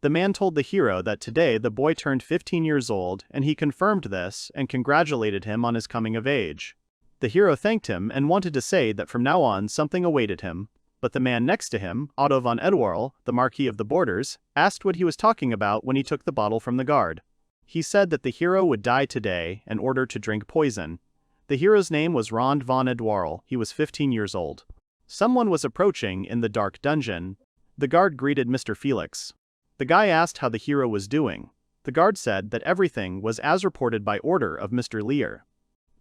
The man told the hero that today the boy turned 15 years old, and he confirmed this and congratulated him on his coming of age. The hero thanked him and wanted to say that from now on something awaited him, but the man next to him, Otto von Eduard, the Marquis of the Borders, asked what he was talking about when he took the bottle from the guard. He said that the hero would die today and ordered to drink poison. The hero's name was Rondo von Eduard. He was 15 years old. Someone was approaching in the dark dungeon. The guard greeted Mr. Felix. The guy asked how the hero was doing. The guard said that everything was as reported by order of Mr. Lear.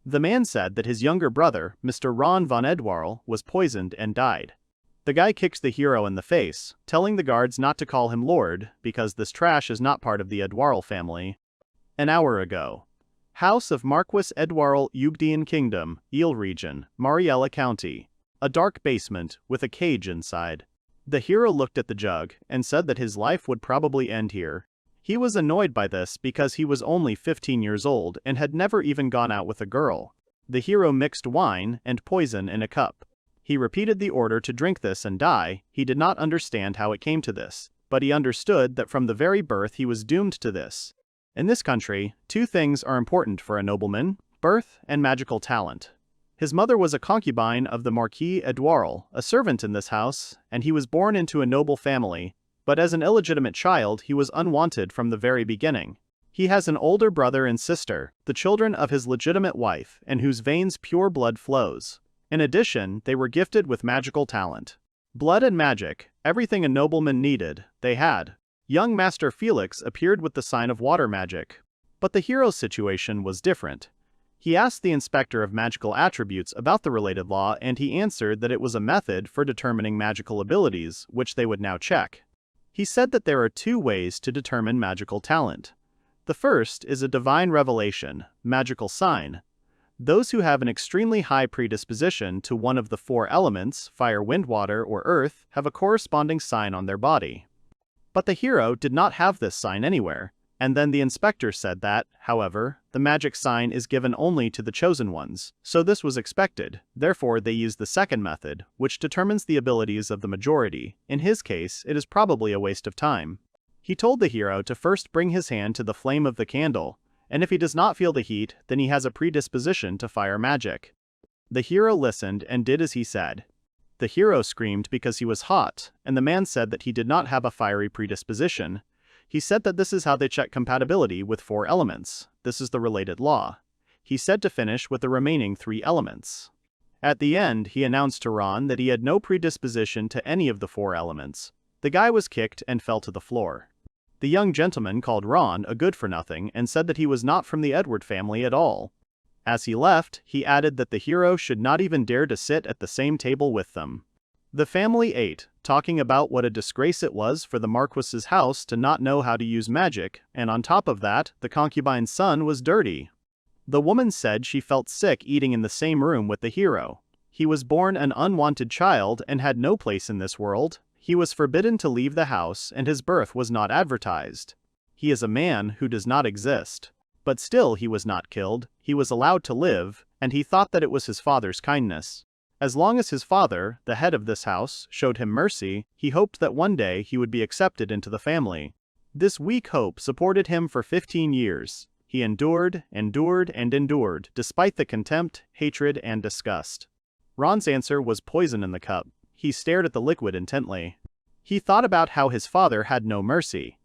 The man said that his younger brother, Mr. Rondo von Eduard, was poisoned and died. The guy kicked the hero in the face, telling the guards not to call him Lord because this trash is not part of the Eduard family. An hour ago. House of Marquis Eduard, Ugdian Kingdom, Eel Region, Mariella County. A dark basement with a cage inside. The hero looked at the jug and said that his life would probably end here. He was annoyed by this because he was only 15 years old and had never even gone out with a girl. The hero mixed wine and poison in a cup. He repeated the order to drink this and die. He did not understand how it came to this, but he understood that from the very birth he was doomed to this. In this country, two things are important for a nobleman: birth and magical talent. His mother was a concubine of the Marquis Eduard, a servant in this house, and he was born into a noble family, but as an illegitimate child he was unwanted from the very beginning. He has an older brother and sister, the children of his legitimate wife, in whose veins pure blood flows. In addition, they were gifted with magical talent. Blood and magic, everything a nobleman needed, they had. Young Master Felix appeared with the sign of water magic. But the hero's situation was different. He asked the inspector of magical attributes about the related law, and he answered that it was a method for determining magical abilities, which they would now check. He said that there are two ways to determine magical talent. The first is a divine revelation, magical sign. Those who have an extremely high predisposition to one of the four elements, fire, wind, water, or earth, have a corresponding sign on their body. But the hero did not have this sign anywhere. And then the inspector said that, however, the magic sign is given only to the chosen ones, so this was expected. Therefore they used the second method, which determines the abilities of the majority. In his case, it is probably a waste of time. He told the hero to first bring his hand to the flame of the candle, and if he does not feel the heat, then he has a predisposition to fire magic. The hero listened and did as he said. The hero screamed because he was hot, and the man said that he did not have a fiery predisposition. He said that this is how they check compatibility with four elements. This is the related law. He said to finish with the remaining three elements. At the end, he announced to Ron that he had no predisposition to any of the four elements. The guy was kicked and fell to the floor. The young gentleman called Ron a good-for-nothing and said that he was not from the Eduard family at all. As he left, he added that the hero should not even dare to sit at the same table with them. The family ate, talking about what a disgrace it was for the Marquis's house to not know how to use magic, and on top of that, the concubine's son was dirty. The woman said she felt sick eating in the same room with the hero. He was born an unwanted child and had no place in this world. He was forbidden to leave the house and his birth was not advertised. He is a man who does not exist. But still he was not killed, he was allowed to live, and he thought that it was his father's kindness. As long as his father, the head of this house, showed him mercy, he hoped that one day he would be accepted into the family. This weak hope supported him for 15 years. He endured, endured, and endured, despite the contempt, hatred, and disgust. Ron's answer was poison in the cup. He stared at the liquid intently. He thought about how his father had no mercy.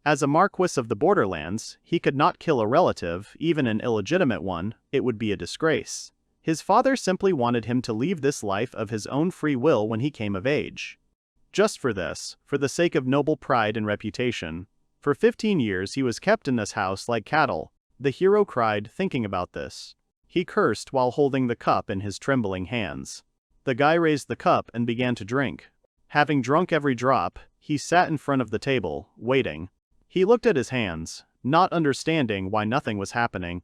As a Marquis of the Borderlands, he could not kill a relative, even an illegitimate one. It would be a disgrace. His father simply wanted him to leave this life of his own free will when he came of age. Just for this, for the sake of noble pride and reputation. For 15 years he was kept in this house like cattle. The hero cried, thinking about this. He cursed while holding the cup in his trembling hands. The guy raised the cup and began to drink. Having drunk every drop, he sat in front of the table, waiting. He looked at his hands, not understanding why nothing was happening.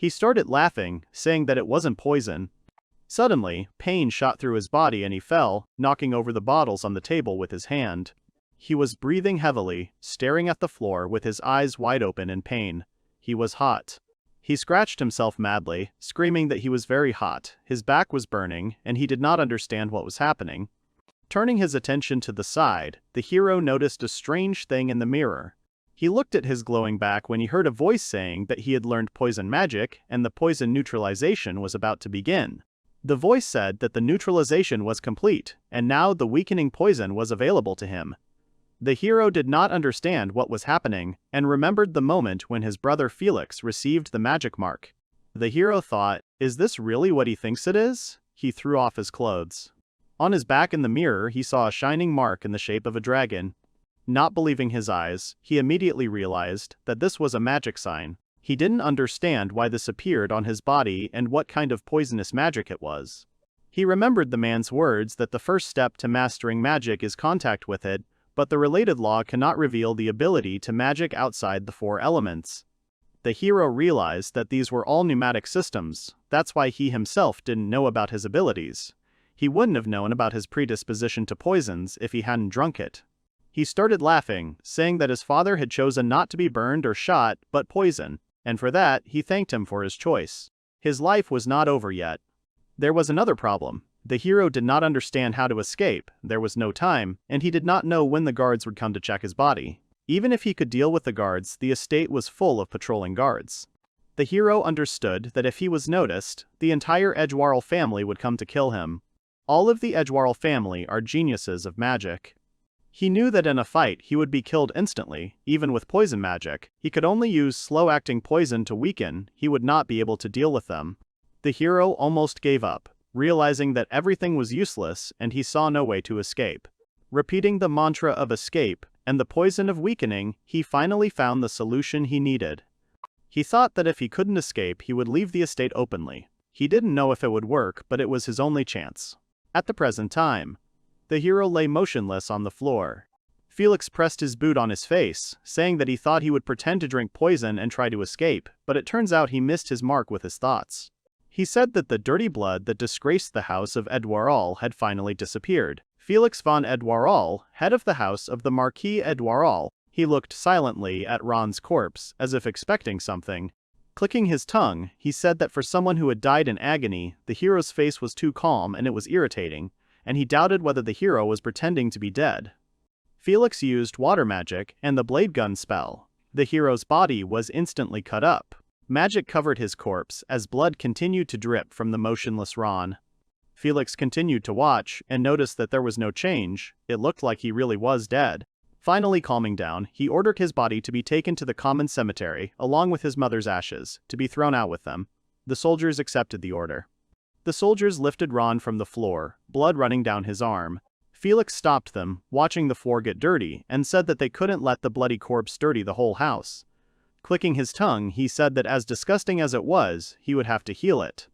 He started laughing, saying that it wasn't poison. Suddenly, pain shot through his body and he fell, knocking over the bottles on the table with his hand. He was breathing heavily, staring at the floor with his eyes wide open in pain. He was hot. He scratched himself madly, screaming that he was very hot, his back was burning, and he did not understand what was happening. Turning his attention to the side, the hero noticed a strange thing in the mirror. He looked at his glowing back when he heard a voice saying that he had learned poison magic and the poison neutralization was about to begin. The voice said that the neutralization was complete, and now the weakening poison was available to him. The hero did not understand what was happening, and remembered the moment when his brother Felix received the magic mark. The hero thought, "Is this really what he thinks it is?" He threw off his clothes. On his back in the mirror he saw a shining mark in the shape of a dragon. Not believing his eyes, he immediately realized that this was a magic sign. He didn't understand why this appeared on his body and what kind of poisonous magic it was. He remembered the man's words that the first step to mastering magic is contact with it, but the related law cannot reveal the ability to magic outside the four elements. The hero realized that these were all pneumatic systems, that's why he himself didn't know about his abilities. He wouldn't have known about his predisposition to poisons if he hadn't drunk it. He started laughing, saying that his father had chosen not to be burned or shot, but poison, and for that he thanked him for his choice. His life was not over yet. There was another problem. The hero did not understand how to escape, there was no time, and he did not know when the guards would come to check his body. Even if he could deal with the guards, the estate was full of patrolling guards. The hero understood that if he was noticed, the entire Eduard family would come to kill him. All of the Eduard family are geniuses of magic. He knew that in a fight he would be killed instantly, even with poison magic. He could only use slow-acting poison to weaken, he would not be able to deal with them. The hero almost gave up, realizing that everything was useless and he saw no way to escape. Repeating the mantra of escape and the poison of weakening, he finally found the solution he needed. He thought that if he couldn't escape he would leave the estate openly. He didn't know if it would work, but it was his only chance. At the present time, the hero lay motionless on the floor. Felix pressed his boot on his face, saying that he thought he would pretend to drink poison and try to escape, but it turns out he missed his mark with his thoughts. He said that the dirty blood that disgraced the house of Eduard had finally disappeared. Felix von Eduard, head of the house of the Marquis Eduard, he looked silently at Ron's corpse, as if expecting something. Clicking his tongue, he said that for someone who had died in agony, the hero's face was too calm and it was irritating, and he doubted whether the hero was pretending to be dead. Felix used water magic and the blade gun spell. The hero's body was instantly cut up. Magic covered his corpse as blood continued to drip from the motionless Ron. Felix continued to watch and noticed that there was no change, it looked like he really was dead. Finally calming down, he ordered his body to be taken to the common cemetery, along with his mother's ashes, to be thrown out with them. The soldiers accepted the order. The soldiers lifted Ron from the floor, blood running down his arm. Felix stopped them, watching the floor get dirty, and said that they couldn't let the bloody corpse dirty the whole house. Clicking his tongue, he said that as disgusting as it was, he would have to heal it.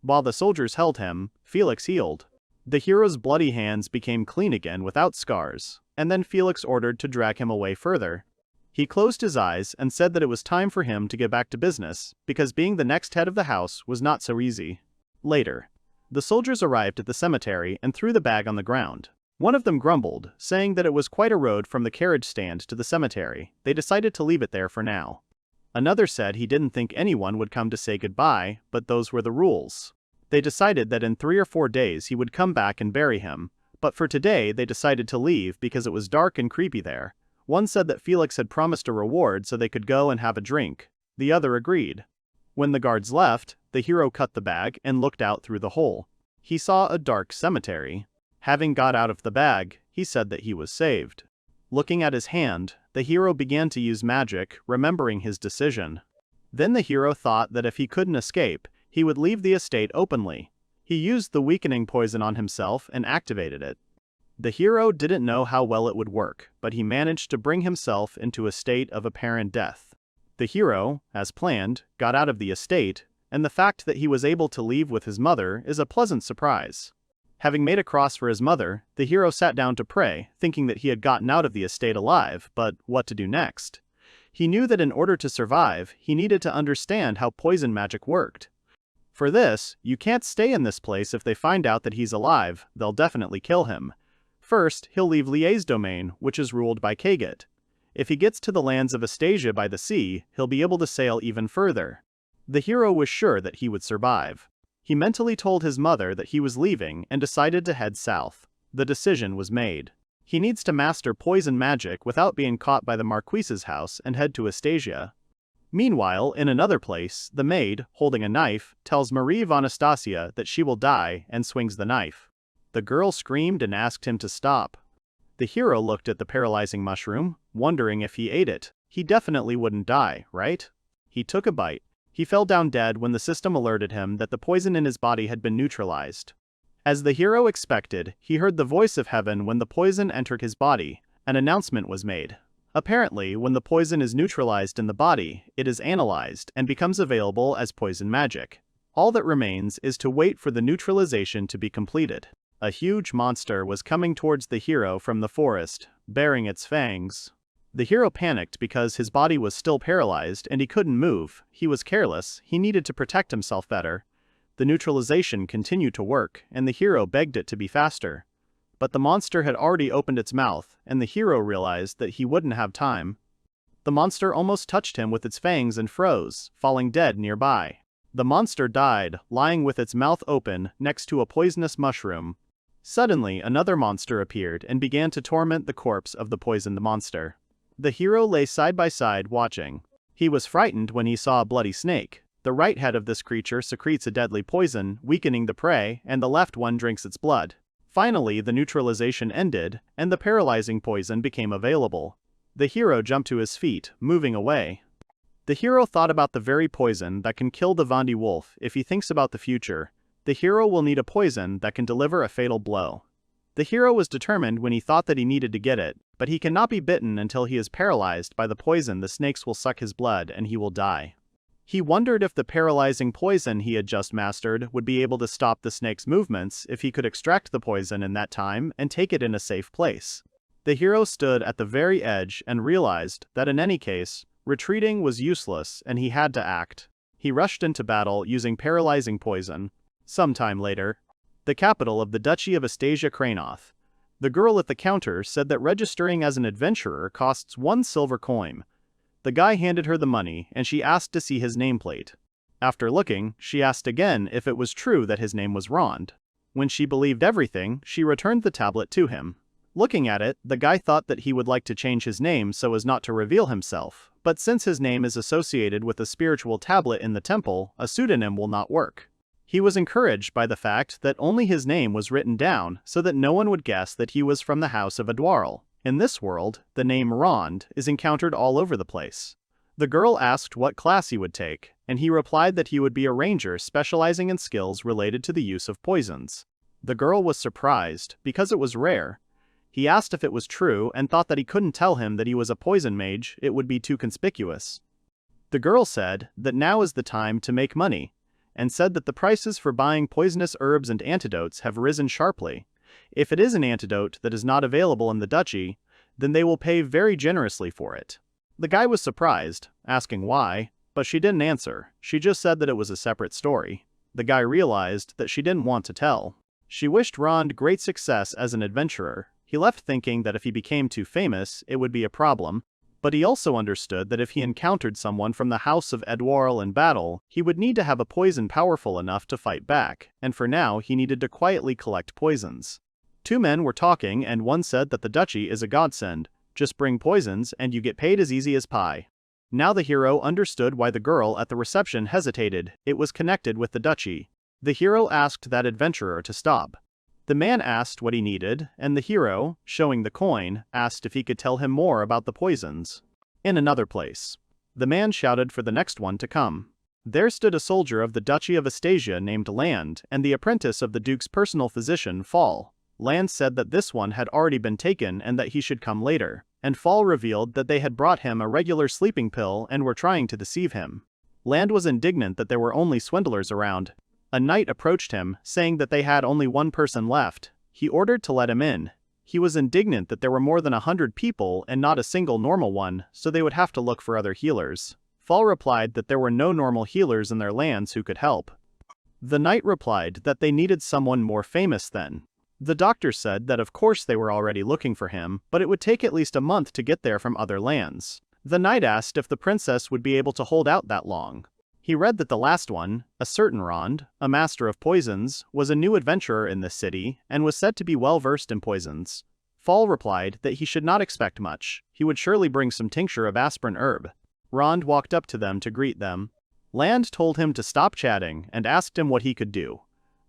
While the soldiers held him, Felix healed. The hero's bloody hands became clean again without scars, and then Felix ordered to drag him away further. He closed his eyes and said that it was time for him to get back to business, because being the next head of the house was not so easy. Later, the soldiers arrived at the cemetery and threw the bag on the ground. One of them grumbled, saying that it was quite a road from the carriage stand to the cemetery. They decided to leave it there for now. Another said he didn't think anyone would come to say goodbye, but those were the rules. They decided that in 3 or 4 days he would come back and bury him, but for today they decided to leave because it was dark and creepy there. One said that Felix had promised a reward so they could go and have a drink. The other agreed. When the guards left, the hero cut the bag and looked out through the hole. He saw a dark cemetery. Having got out of the bag, he said that he was saved. Looking at his hand, the hero began to use magic, remembering his decision. Then the hero thought that if he couldn't escape, he would leave the estate openly. He used the weakening poison on himself and activated it. The hero didn't know how well it would work, but he managed to bring himself into a state of apparent death. The hero, as planned, got out of the estate, and the fact that he was able to leave with his mother is a pleasant surprise. Having made a cross for his mother, the hero sat down to pray, thinking that he had gotten out of the estate alive, but what to do next? He knew that in order to survive, he needed to understand how poison magic worked. For this, you can't stay in this place if they find out that he's alive, they'll definitely kill him. First, he'll leave Lié's domain, which is ruled by Kaget. If he gets to the lands of Astasia by the sea, he'll be able to sail even further. The hero was sure that he would survive. He mentally told his mother that he was leaving and decided to head south. The decision was made. He needs to master poison magic without being caught by the Marquise's house and head to Astasia. Meanwhile, in another place, the maid, holding a knife, tells Marie Anastasia that she will die and swings the knife. The girl screamed and asked him to stop. The hero looked at the paralyzing mushroom, wondering if he ate it. He definitely wouldn't die, right? He took a bite. He fell down dead when the system alerted him that the poison in his body had been neutralized. As the hero expected, he heard the voice of heaven when the poison entered his body. An announcement was made. Apparently, when the poison is neutralized in the body, it is analyzed and becomes available as poison magic. All that remains is to wait for the neutralization to be completed. A huge monster was coming towards the hero from the forest, baring its fangs. The hero panicked because his body was still paralyzed and he couldn't move. He was careless, he needed to protect himself better. The neutralization continued to work, and the hero begged it to be faster. But the monster had already opened its mouth, and the hero realized that he wouldn't have time. The monster almost touched him with its fangs and froze, falling dead nearby. The monster died, lying with its mouth open next to a poisonous mushroom. Suddenly, another monster appeared and began to torment the corpse of the poisoned monster. The hero lay side by side watching. He was frightened when he saw a bloody snake. The right head of this creature secretes a deadly poison, weakening the prey, and the left one drinks its blood. Finally, the neutralization ended, and the paralyzing poison became available. The hero jumped to his feet, moving away. The hero thought about the very poison that can kill the Vandi wolf. If he thinks about the future, the hero will need a poison that can deliver a fatal blow. The hero was determined when he thought that he needed to get it, but he cannot be bitten until he is paralyzed by the poison. The snakes will suck his blood and he will die. He wondered if the paralyzing poison he had just mastered would be able to stop the snake's movements if he could extract the poison in that time and take it in a safe place. The hero stood at the very edge and realized that in any case, retreating was useless and he had to act. He rushed into battle using paralyzing poison. Sometime later, the capital of the Duchy of Astasia Kranoth. The girl at the counter said that registering as an adventurer costs 1 silver coin. The guy handed her the money and she asked to see his nameplate. After looking, she asked again if it was true that his name was Rond. When she believed everything, she returned the tablet to him. Looking at it, the guy thought that he would like to change his name so as not to reveal himself, but since his name is associated with a spiritual tablet in the temple, a pseudonym will not work. He was encouraged by the fact that only his name was written down so that no one would guess that he was from the house of Eduard. In this world, the name Rond is encountered all over the place. The girl asked what class he would take, and he replied that he would be a ranger specializing in skills related to the use of poisons. The girl was surprised, because it was rare. He asked if it was true and thought that he couldn't tell him that he was a poison mage, it would be too conspicuous. The girl said that now is the time to make money, and said that the prices for buying poisonous herbs and antidotes have risen sharply. If it is an antidote that is not available in the duchy, then they will pay very generously for it. The guy was surprised, asking why, but she didn't answer. She just said that it was a separate story. The guy realized that she didn't want to tell. She wished Rond great success as an adventurer. He left thinking that if he became too famous, it would be a problem, but he also understood that if he encountered someone from the house of Eduard in battle, he would need to have a poison powerful enough to fight back, and for now he needed to quietly collect poisons. Two men were talking and one said that the duchy is a godsend. Just bring poisons and you get paid as easy as pie. Now the hero understood why the girl at the reception hesitated. It was connected with the duchy. The hero asked that adventurer to stop. The man asked what he needed, and the hero, showing the coin, asked if he could tell him more about the poisons. In another place, the man shouted for the next one to come. There stood a soldier of the Duchy of Astasia named Land, and the apprentice of the Duke's personal physician, Fall. Land said that this one had already been taken and that he should come later, and Fall revealed that they had brought him a regular sleeping pill and were trying to deceive him. Land was indignant that there were only swindlers around. A knight approached him, saying that they had only one person left. He ordered to let him in. He was indignant that there were more than 100 people and not a single normal one, so they would have to look for other healers. Fall replied that there were no normal healers in their lands who could help. The knight replied that they needed someone more famous then. The doctor said that of course they were already looking for him, but it would take at least a month to get there from other lands. The knight asked if the princess would be able to hold out that long. He read that the last one, a certain Rond, a master of poisons, was a new adventurer in this city and was said to be well versed in poisons. Fall replied that he should not expect much, he would surely bring some tincture of aspirin herb. Rond walked up to them to greet them. Land told him to stop chatting and asked him what he could do.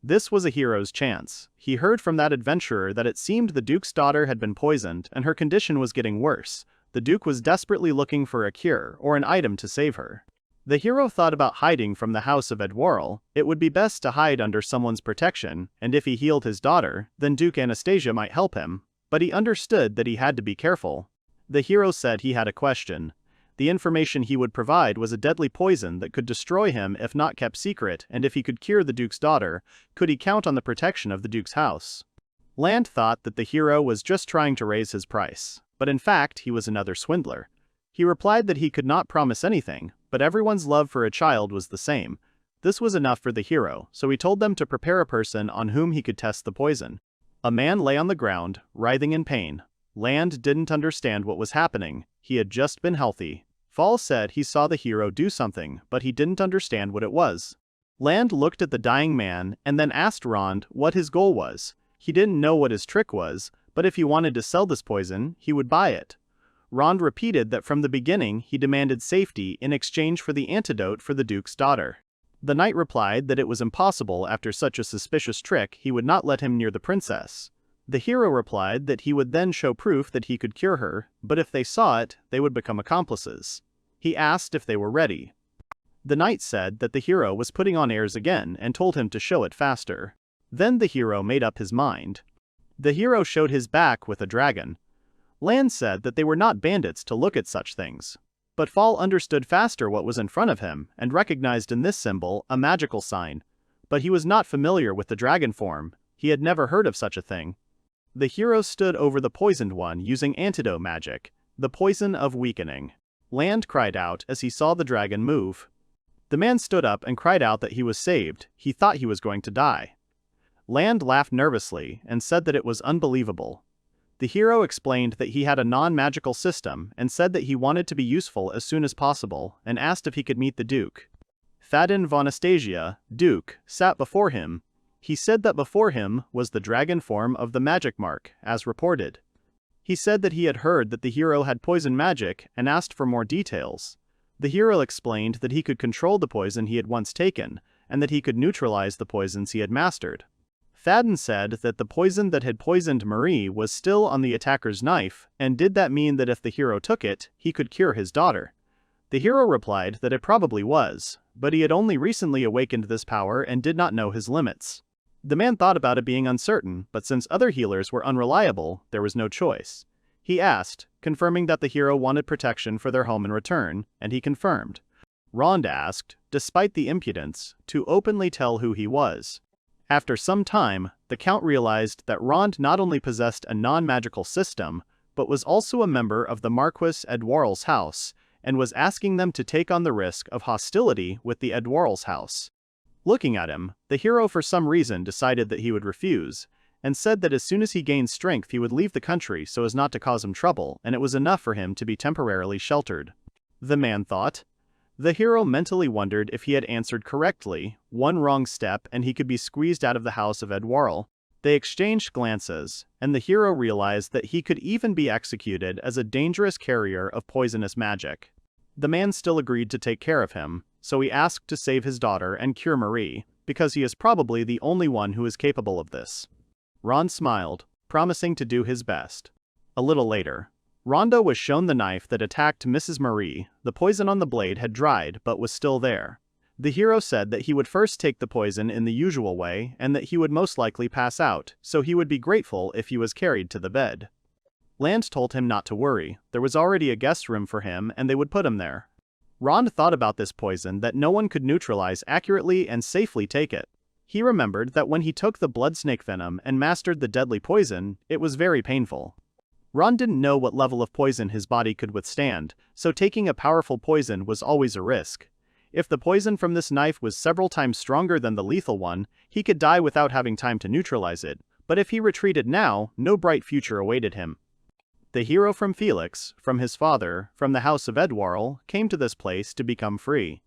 This was a hero's chance. He heard from that adventurer that it seemed the Duke's daughter had been poisoned and her condition was getting worse. The Duke was desperately looking for a cure or an item to save her. The hero thought about hiding from the house of Eduard. It would be best to hide under someone's protection, and if he healed his daughter, then Duke Anastasia might help him. But he understood that he had to be careful. The hero said he had a question. The information he would provide was a deadly poison that could destroy him if not kept secret, and if he could cure the Duke's daughter, could he count on the protection of the Duke's house? Land thought that the hero was just trying to raise his price, but in fact he was another swindler. He replied that he could not promise anything, but everyone's love for a child was the same. This was enough for the hero, so he told them to prepare a person on whom he could test the poison. A man lay on the ground, writhing in pain. Land didn't understand what was happening. He had just been healthy. Fall said he saw the hero do something, but he didn't understand what it was. Land looked at the dying man and then asked Rond what his goal was. He didn't know what his trick was, but if he wanted to sell this poison, he would buy it. Rond repeated that from the beginning he demanded safety in exchange for the antidote for the Duke's daughter. The knight replied that it was impossible after such a suspicious trick he would not let him near the princess. The hero replied that he would then show proof that he could cure her, but if they saw it, they would become accomplices. He asked if they were ready. The knight said that the hero was putting on airs again and told him to show it faster. Then the hero made up his mind. The hero showed his back with a dragon. Land said that they were not bandits to look at such things. But Fall understood faster what was in front of him and recognized in this symbol a magical sign. But he was not familiar with the dragon form. He had never heard of such a thing. The hero stood over the poisoned one using antidote magic, the poison of weakening. Land cried out as he saw the dragon move. The man stood up and cried out that he was saved. He thought he was going to die. Land laughed nervously and said that it was unbelievable. The hero explained that he had a non-magical system and said that he wanted to be useful as soon as possible and asked if he could meet the Duke. Fadin von Astasia, Duke, sat before him. He said that before him was the dragon form of the magic mark, as reported. He said that he had heard that the hero had poison magic and asked for more details. The hero explained that he could control the poison he had once taken and that he could neutralize the poisons he had mastered. Fadden said that the poison that had poisoned Marie was still on the attacker's knife, and did that mean that if the hero took it, he could cure his daughter? The hero replied that it probably was, but he had only recently awakened this power and did not know his limits. The man thought about it being uncertain, but since other healers were unreliable, there was no choice. He asked, confirming that the hero wanted protection for their home in return, and he confirmed. Rond asked, despite the impudence, to openly tell who he was. After some time, the Count realized that Rond not only possessed a non-magical system, but was also a member of the Marquis Eduard's house, and was asking them to take on the risk of hostility with the Eduard's house. Looking at him, the hero for some reason decided that he would refuse, and said that as soon as he gained strength he would leave the country so as not to cause him trouble, and it was enough for him to be temporarily sheltered. The man thought. The hero mentally wondered if he had answered correctly. One wrong step and he could be squeezed out of the house of Eduard. They exchanged glances, and the hero realized that he could even be executed as a dangerous carrier of poisonous magic. The man still agreed to take care of him, so he asked to save his daughter and cure Marie, because he is probably the only one who is capable of this. Ron smiled, promising to do his best. A little later, Rondo was shown the knife that attacked Mrs. Marie. The poison on the blade had dried but was still there. The hero said that he would first take the poison in the usual way and that he would most likely pass out, so he would be grateful if he was carried to the bed. Land told him not to worry, there was already a guest room for him and they would put him there. Rond thought about this poison that no one could neutralize accurately and safely take it. He remembered that when he took the blood snake venom and mastered the deadly poison, it was very painful. Ron didn't know what level of poison his body could withstand, so taking a powerful poison was always a risk. If the poison from this knife was several times stronger than the lethal one, he could die without having time to neutralize it, but if he retreated now, no bright future awaited him. The hero from Felix, from his father, from the house of Eduard, came to this place to become free.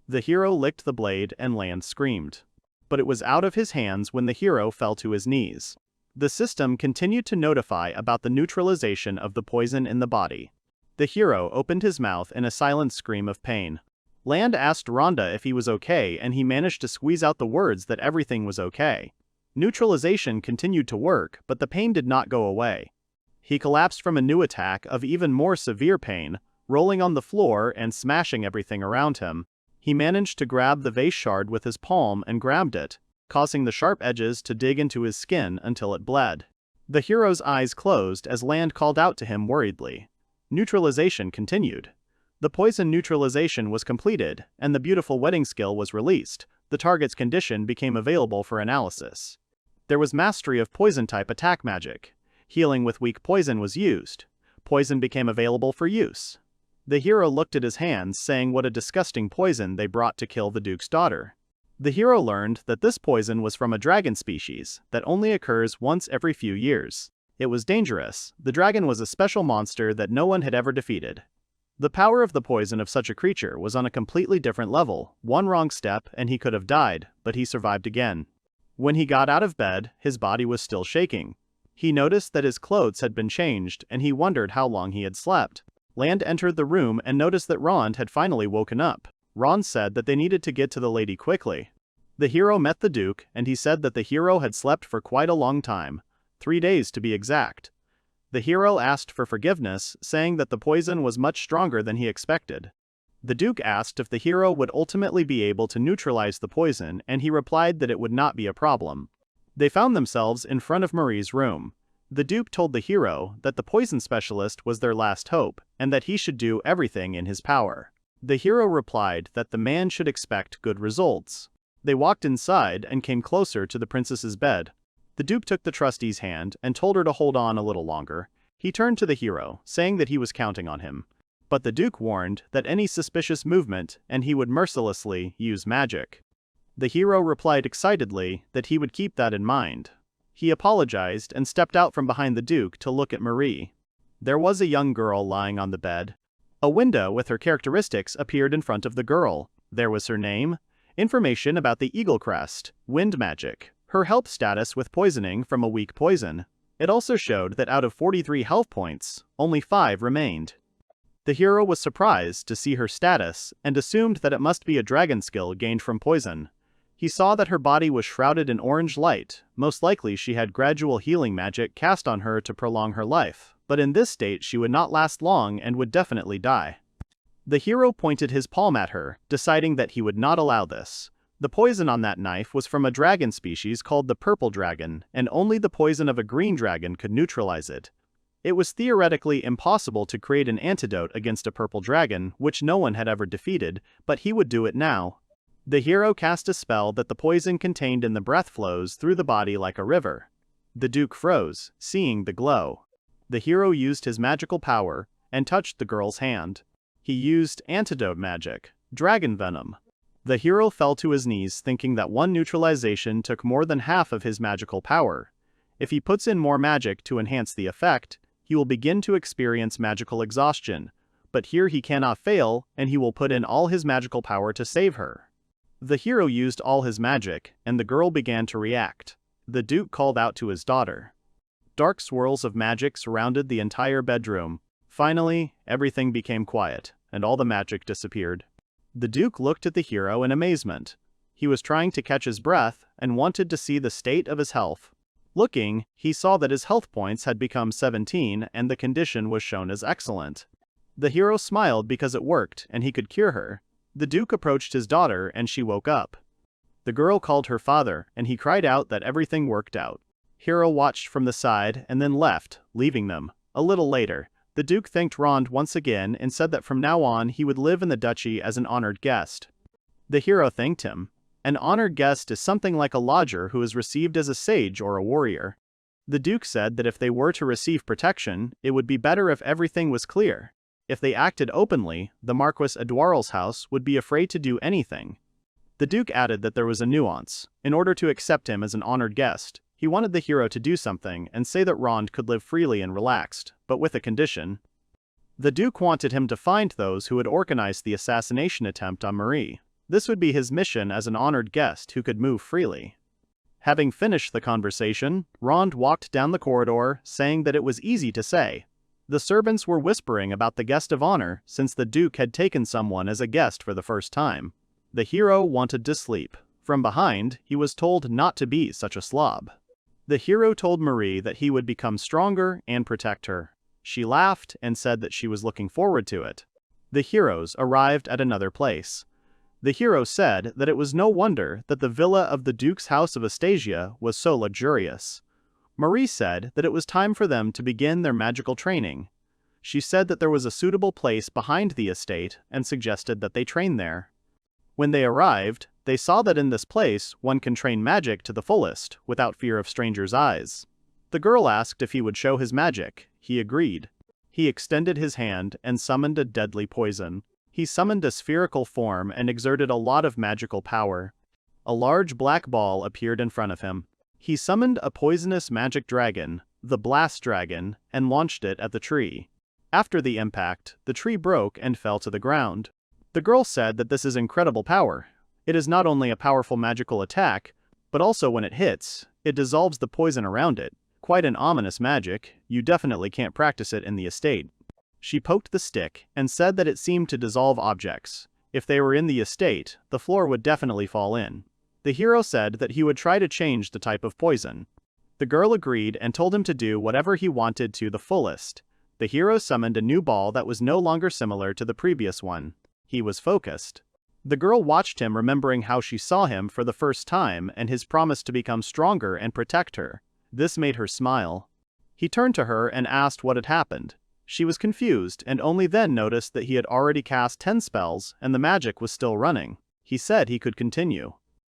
The hero licked the blade and Land screamed. But it was out of his hands when the hero fell to his knees. The system continued to notify about the neutralization of the poison in the body. The hero opened his mouth in a silent scream of pain. Land asked Rhonda if he was okay, and he managed to squeeze out the words that everything was okay. Neutralization continued to work, but the pain did not go away. He collapsed from a new attack of even more severe pain, rolling on the floor and smashing everything around him. He managed to grab the vase shard with his palm and grabbed it, causing the sharp edges to dig into his skin until it bled. The hero's eyes closed as Land called out to him worriedly. Neutralization continued. The poison neutralization was completed, and the beautiful wedding skill was released. The target's condition became available for analysis. There was mastery of poison-type attack magic. Healing with weak poison was used. Poison became available for use. The hero looked at his hands, saying what a disgusting poison they brought to kill the Duke's daughter. The hero learned that this poison was from a dragon species that only occurs once every few years. It was dangerous. The dragon was a special monster that no one had ever defeated. The power of the poison of such a creature was on a completely different level. One wrong step and he could have died, but he survived again. When he got out of bed, his body was still shaking. He noticed that his clothes had been changed and he wondered how long he had slept. Land entered the room and noticed that Rond had finally woken up. Rond said that they needed to get to the lady quickly. The hero met the Duke and he said that the hero had slept for quite a long time, 3 days to be exact. The hero asked for forgiveness, saying that the poison was much stronger than he expected. The Duke asked if the hero would ultimately be able to neutralize the poison, and he replied that it would not be a problem. They found themselves in front of Marie's room. The Duke told the hero that the poison specialist was their last hope, and that he should do everything in his power. The hero replied that the man should expect good results. They walked inside and came closer to the princess's bed. The Duke took the trustee's hand and told her to hold on a little longer. He turned to the hero, saying that he was counting on him. But the Duke warned that any suspicious movement and he would mercilessly use magic. The hero replied excitedly that he would keep that in mind. He apologized and stepped out from behind the Duke to look at Marie. There was a young girl lying on the bed. A window with her characteristics appeared in front of the girl. There was her name, information about the eagle crest, wind magic, her health status with poisoning from a weak poison. It also showed that out of 43 health points, only 5 remained. The hero was surprised to see her status and assumed that it must be a dragon skill gained from poison. He saw that her body was shrouded in orange light. Most likely she had gradual healing magic cast on her to prolong her life, but in this state she would not last long and would definitely die. The hero pointed his palm at her, deciding that he would not allow this. The poison on that knife was from a dragon species called the purple dragon, and only the poison of a green dragon could neutralize it. It was theoretically impossible to create an antidote against a purple dragon, which no one had ever defeated, but he would do it now. The hero cast a spell that the poison contained in the breath flows through the body like a river. The Duke froze, seeing the glow. The hero used his magical power and touched the girl's hand. He used antidote magic, dragon venom. The hero fell to his knees thinking that one neutralization took more than half of his magical power. If he puts in more magic to enhance the effect, he will begin to experience magical exhaustion, but here he cannot fail and he will put in all his magical power to save her. The hero used all his magic and the girl began to react. The Duke called out to his daughter. Dark swirls of magic surrounded the entire bedroom. Finally, everything became quiet and all the magic disappeared. The Duke looked at the hero in amazement. He was trying to catch his breath and wanted to see the state of his health. Looking, he saw that his health points had become 17 and the condition was shown as excellent. The hero smiled because it worked and he could cure her. The Duke approached his daughter and she woke up. The girl called her father and he cried out that everything worked out. Hero watched from the side and then left, leaving them. A little later, the Duke thanked Rond once again and said that from now on he would live in the duchy as an honored guest. The hero thanked him. An honored guest is something like a lodger who is received as a sage or a warrior. The Duke said that if they were to receive protection, it would be better if everything was clear. If they acted openly, the Marquis Eduard's house would be afraid to do anything. The Duke added that there was a nuance. In order to accept him as an honored guest, he wanted the hero to do something and say that Rond could live freely and relaxed, but with a condition. The Duke wanted him to find those who had organized the assassination attempt on Marie. This would be his mission as an honored guest who could move freely. Having finished the conversation, Rond walked down the corridor, saying that it was easy to say. The servants were whispering about the guest of honor since the Duke had taken someone as a guest for the first time. The hero wanted to sleep. From behind, he was told not to be such a slob. The hero told Marie that he would become stronger and protect her. She laughed and said that she was looking forward to it. The heroes arrived at another place. The hero said that it was no wonder that the villa of the Duke's house of Astasia was so luxurious. Marie said that it was time for them to begin their magical training. She said that there was a suitable place behind the estate and suggested that they train there. When they arrived, they saw that in this place one can train magic to the fullest without fear of strangers' eyes. The girl asked if he would show his magic. He agreed. He extended his hand and summoned a deadly poison. He summoned a spherical form and exerted a lot of magical power. A large black ball appeared in front of him. He summoned a poisonous magic dragon, the Blast Dragon, and launched it at the tree. After the impact, the tree broke and fell to the ground. The girl said that this is incredible power. It is not only a powerful magical attack, but also when it hits, it dissolves the poison around it. Quite an ominous magic, you definitely can't practice it in the estate. She poked the stick and said that it seemed to dissolve objects. If they were in the estate, the floor would definitely fall in. The hero said that he would try to change the type of poison. The girl agreed and told him to do whatever he wanted to the fullest. The hero summoned a new ball that was no longer similar to the previous one. He was focused. The girl watched him, remembering how she saw him for the first time and his promise to become stronger and protect her. This made her smile. He turned to her and asked what had happened. She was confused and only then noticed that he had already cast 10 spells and the magic was still running. He said he could continue.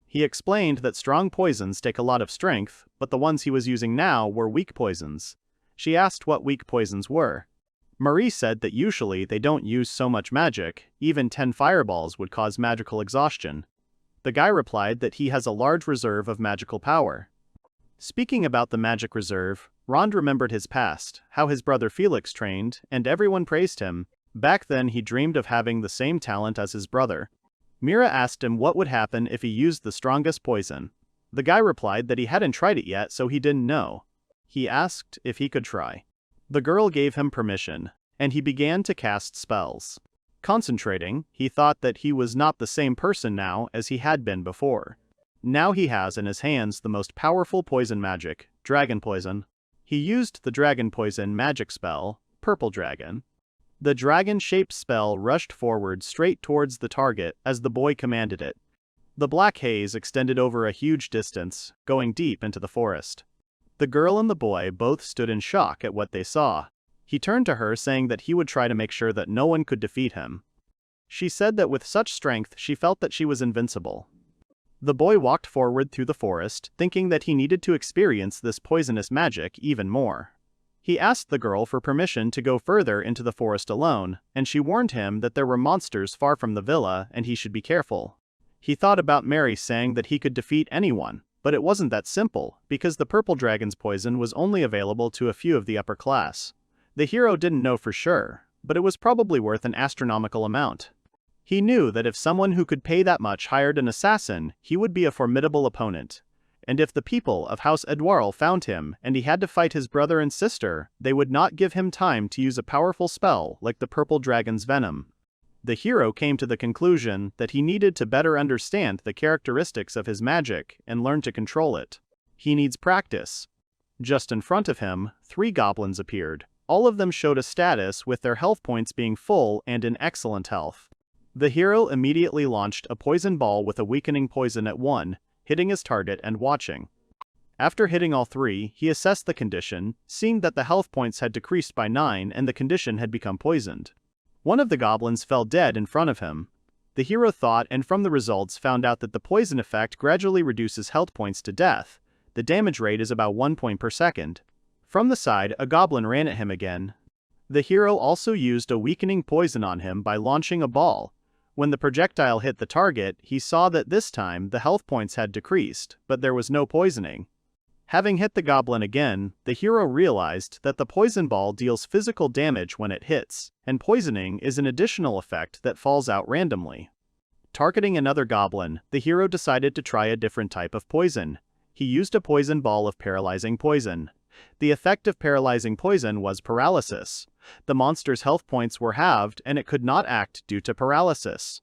He explained that strong poisons take a lot of strength, but the ones he was using now were weak poisons. She asked what weak poisons were. Marie said that usually they don't use so much magic, even 10 fireballs would cause magical exhaustion. The guy replied that he has a large reserve of magical power. Speaking about the magic reserve, Rond remembered his past, how his brother Felix trained, and everyone praised him. Back then he dreamed of having the same talent as his brother. Mira asked him what would happen if he used the strongest poison. The guy replied that he hadn't tried it yet, so he didn't know. He asked if he could try. The girl gave him permission, and he began to cast spells. Concentrating, he thought that he was not the same person now as he had been before. Now he has in his hands the most powerful poison magic, Dragon Poison. He used the Dragon Poison magic spell, Purple Dragon. The dragon-shaped spell rushed forward straight towards the target as the boy commanded it. The black haze extended over a huge distance, going deep into the forest. The girl and the boy both stood in shock at what they saw. He turned to her saying that he would try to make sure that no one could defeat him. She said that with such strength she felt that she was invincible. The boy walked forward through the forest, thinking that he needed to experience this poisonous magic even more. He asked the girl for permission to go further into the forest alone, and she warned him that there were monsters far from the villa and he should be careful. He thought about Mary saying that he could defeat anyone, but it wasn't that simple, because the purple dragon's poison was only available to a few of the upper class. The hero didn't know for sure, but it was probably worth an astronomical amount. He knew that if someone who could pay that much hired an assassin, he would be a formidable opponent. And if the people of House Eduard found him and he had to fight his brother and sister, they would not give him time to use a powerful spell like the purple dragon's venom. The hero came to the conclusion that he needed to better understand the characteristics of his magic and learn to control it. He needs practice. Just in front of him, 3 goblins appeared. All of them showed a status with their health points being full and in excellent health. The hero immediately launched a poison ball with a weakening poison at 1, hitting his target and watching. After hitting all 3, he assessed the condition, seeing that the health points had decreased by 9 and the condition had become poisoned. One of the goblins fell dead in front of him. The hero thought and from the results found out that the poison effect gradually reduces health points to death. The damage rate is about 1 point per second. From the side, a goblin ran at him again. The hero also used a weakening poison on him by launching a ball. When the projectile hit the target, he saw that this time the health points had decreased, but there was no poisoning. Having hit the goblin again, the hero realized that the poison ball deals physical damage when it hits, and poisoning is an additional effect that falls out randomly. Targeting another goblin, the hero decided to try a different type of poison. He used a poison ball of paralyzing poison. The effect of paralyzing poison was paralysis. The monster's health points were halved and it could not act due to paralysis.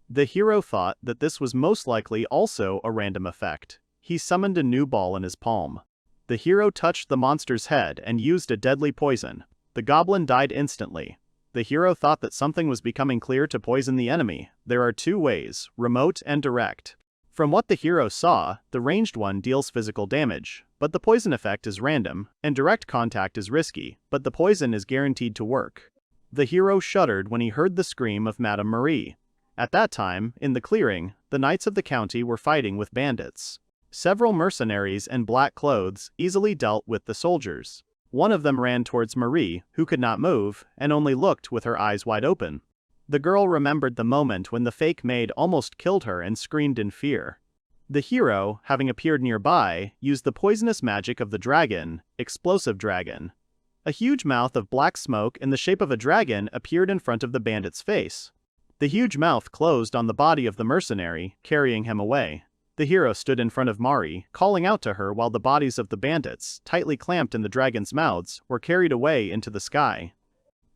The hero thought that this was most likely also a random effect. He summoned a new ball in his palm. The hero touched the monster's head and used a deadly poison. The goblin died instantly. The hero thought that something was becoming clear to poison the enemy. There are two ways, remote and direct. From what the hero saw, the ranged one deals physical damage, but the poison effect is random, and direct contact is risky, but the poison is guaranteed to work. The hero shuddered when he heard the scream of Madame Marie. At that time, in the clearing, the knights of the county were fighting with bandits. Several mercenaries in black clothes easily dealt with the soldiers. One of them ran towards Marie, who could not move, and only looked with her eyes wide open. The girl remembered the moment when the fake maid almost killed her and screamed in fear. The hero, having appeared nearby, used the poisonous magic of the dragon, explosive dragon. A huge mouth of black smoke in the shape of a dragon appeared in front of the bandit's face. The huge mouth closed on the body of the mercenary, carrying him away. The hero stood in front of Mari, calling out to her while the bodies of the bandits, tightly clamped in the dragon's mouths, were carried away into the sky.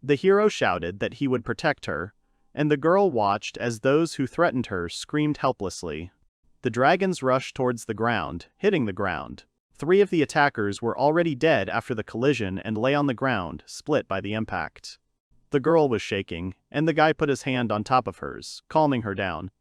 The hero shouted that he would protect her, and the girl watched as those who threatened her screamed helplessly. The dragons rushed towards the ground, hitting the ground. 3 of the attackers were already dead after the collision and lay on the ground, split by the impact. The girl was shaking, and the guy put his hand on top of hers, calming her down.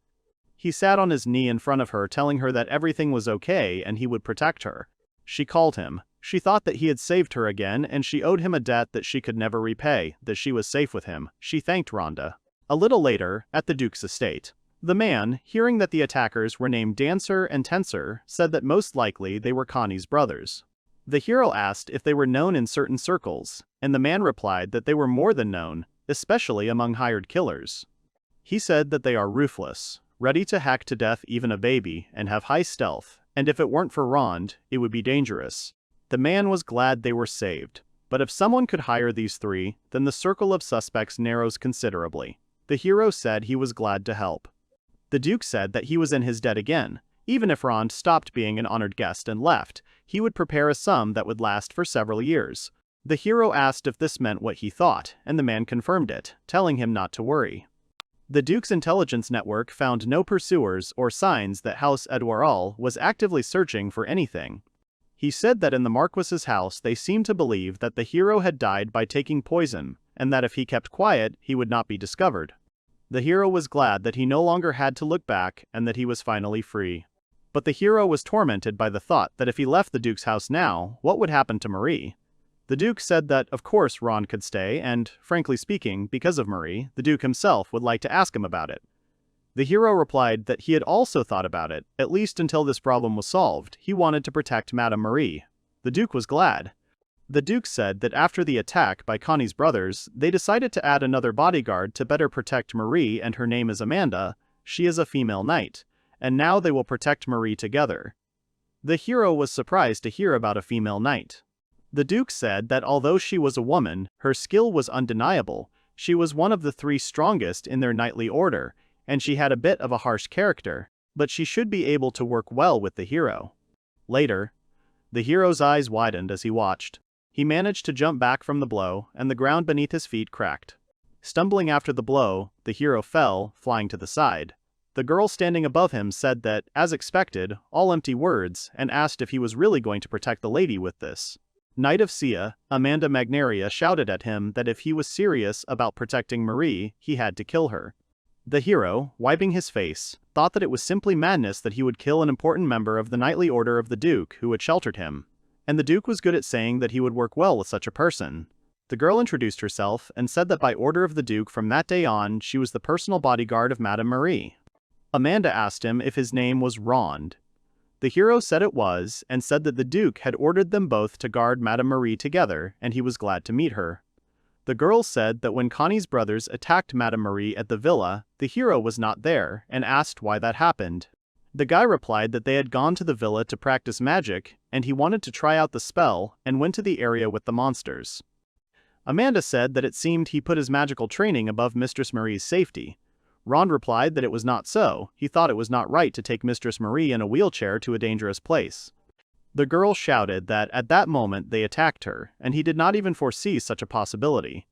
He sat on his knee in front of her, telling her that everything was okay and he would protect her. She called him. She thought that he had saved her again and she owed him a debt that she could never repay, that she was safe with him. She thanked Rondo. A little later, at the Duke's estate, the man, hearing that the attackers were named Dancer and Tensor, said that most likely they were Connie's brothers. The hero asked if they were known in certain circles, and the man replied that they were more than known, especially among hired killers. He said that they are ruthless, ready to hack to death even a baby, and have high stealth, and if it weren't for Rond, it would be dangerous. The man was glad they were saved, but if someone could hire these 3, then the circle of suspects narrows considerably. The hero said he was glad to help. The Duke said that he was in his debt again. Even if Rond stopped being an honored guest and left, he would prepare a sum that would last for several years. The hero asked if this meant what he thought, and the man confirmed it, telling him not to worry. The Duke's intelligence network found no pursuers or signs that House Eduard was actively searching for anything. He said that in the Marquis's house they seemed to believe that the hero had died by taking poison, and that if he kept quiet, he would not be discovered. The hero was glad that he no longer had to look back and that he was finally free. But the hero was tormented by the thought that if he left the Duke's house now, what would happen to Marie? The Duke said that of course Ron could stay and, frankly speaking, because of Marie, the Duke himself would like to ask him about it. The hero replied that he had also thought about it, at least until this problem was solved. He wanted to protect Madame Marie. The Duke was glad. The Duke said that after the attack by Connie's brothers, they decided to add another bodyguard to better protect Marie, and her name is Amanda. She is a female knight, and now they will protect Marie together. The hero was surprised to hear about a female knight. The Duke said that although she was a woman, her skill was undeniable. She was one of the 3 strongest in their knightly order, and she had a bit of a harsh character, but she should be able to work well with the hero. Later, the hero's eyes widened as he watched. He managed to jump back from the blow, and the ground beneath his feet cracked. Stumbling after the blow, the hero fell, flying to the side. The girl standing above him said that, as expected, all empty words, and asked if he was really going to protect the lady with this. Knight of Sia, Amanda Magnaria shouted at him that if he was serious about protecting Marie, he had to kill her. The hero, wiping his face, thought that it was simply madness that he would kill an important member of the knightly order of the Duke who had sheltered him. And the Duke was good at saying that he would work well with such a person. The girl introduced herself and said that by order of the Duke from that day on she was the personal bodyguard of Madame Marie. Amanda asked him if his name was Rond. The hero said it was, and said that the Duke had ordered them both to guard Madame Marie together, and he was glad to meet her. The girl said that when Connie's brothers attacked Madame Marie at the villa, the hero was not there, and asked why that happened. The guy replied that they had gone to the villa to practice magic, and he wanted to try out the spell, and went to the area with the monsters. Amanda said that it seemed he put his magical training above Mistress Marie's safety. Ron replied that it was not so. He thought it was not right to take Mistress Marie in a wheelchair to a dangerous place. The girl shouted that at that moment they attacked her, and he did not even foresee such a possibility.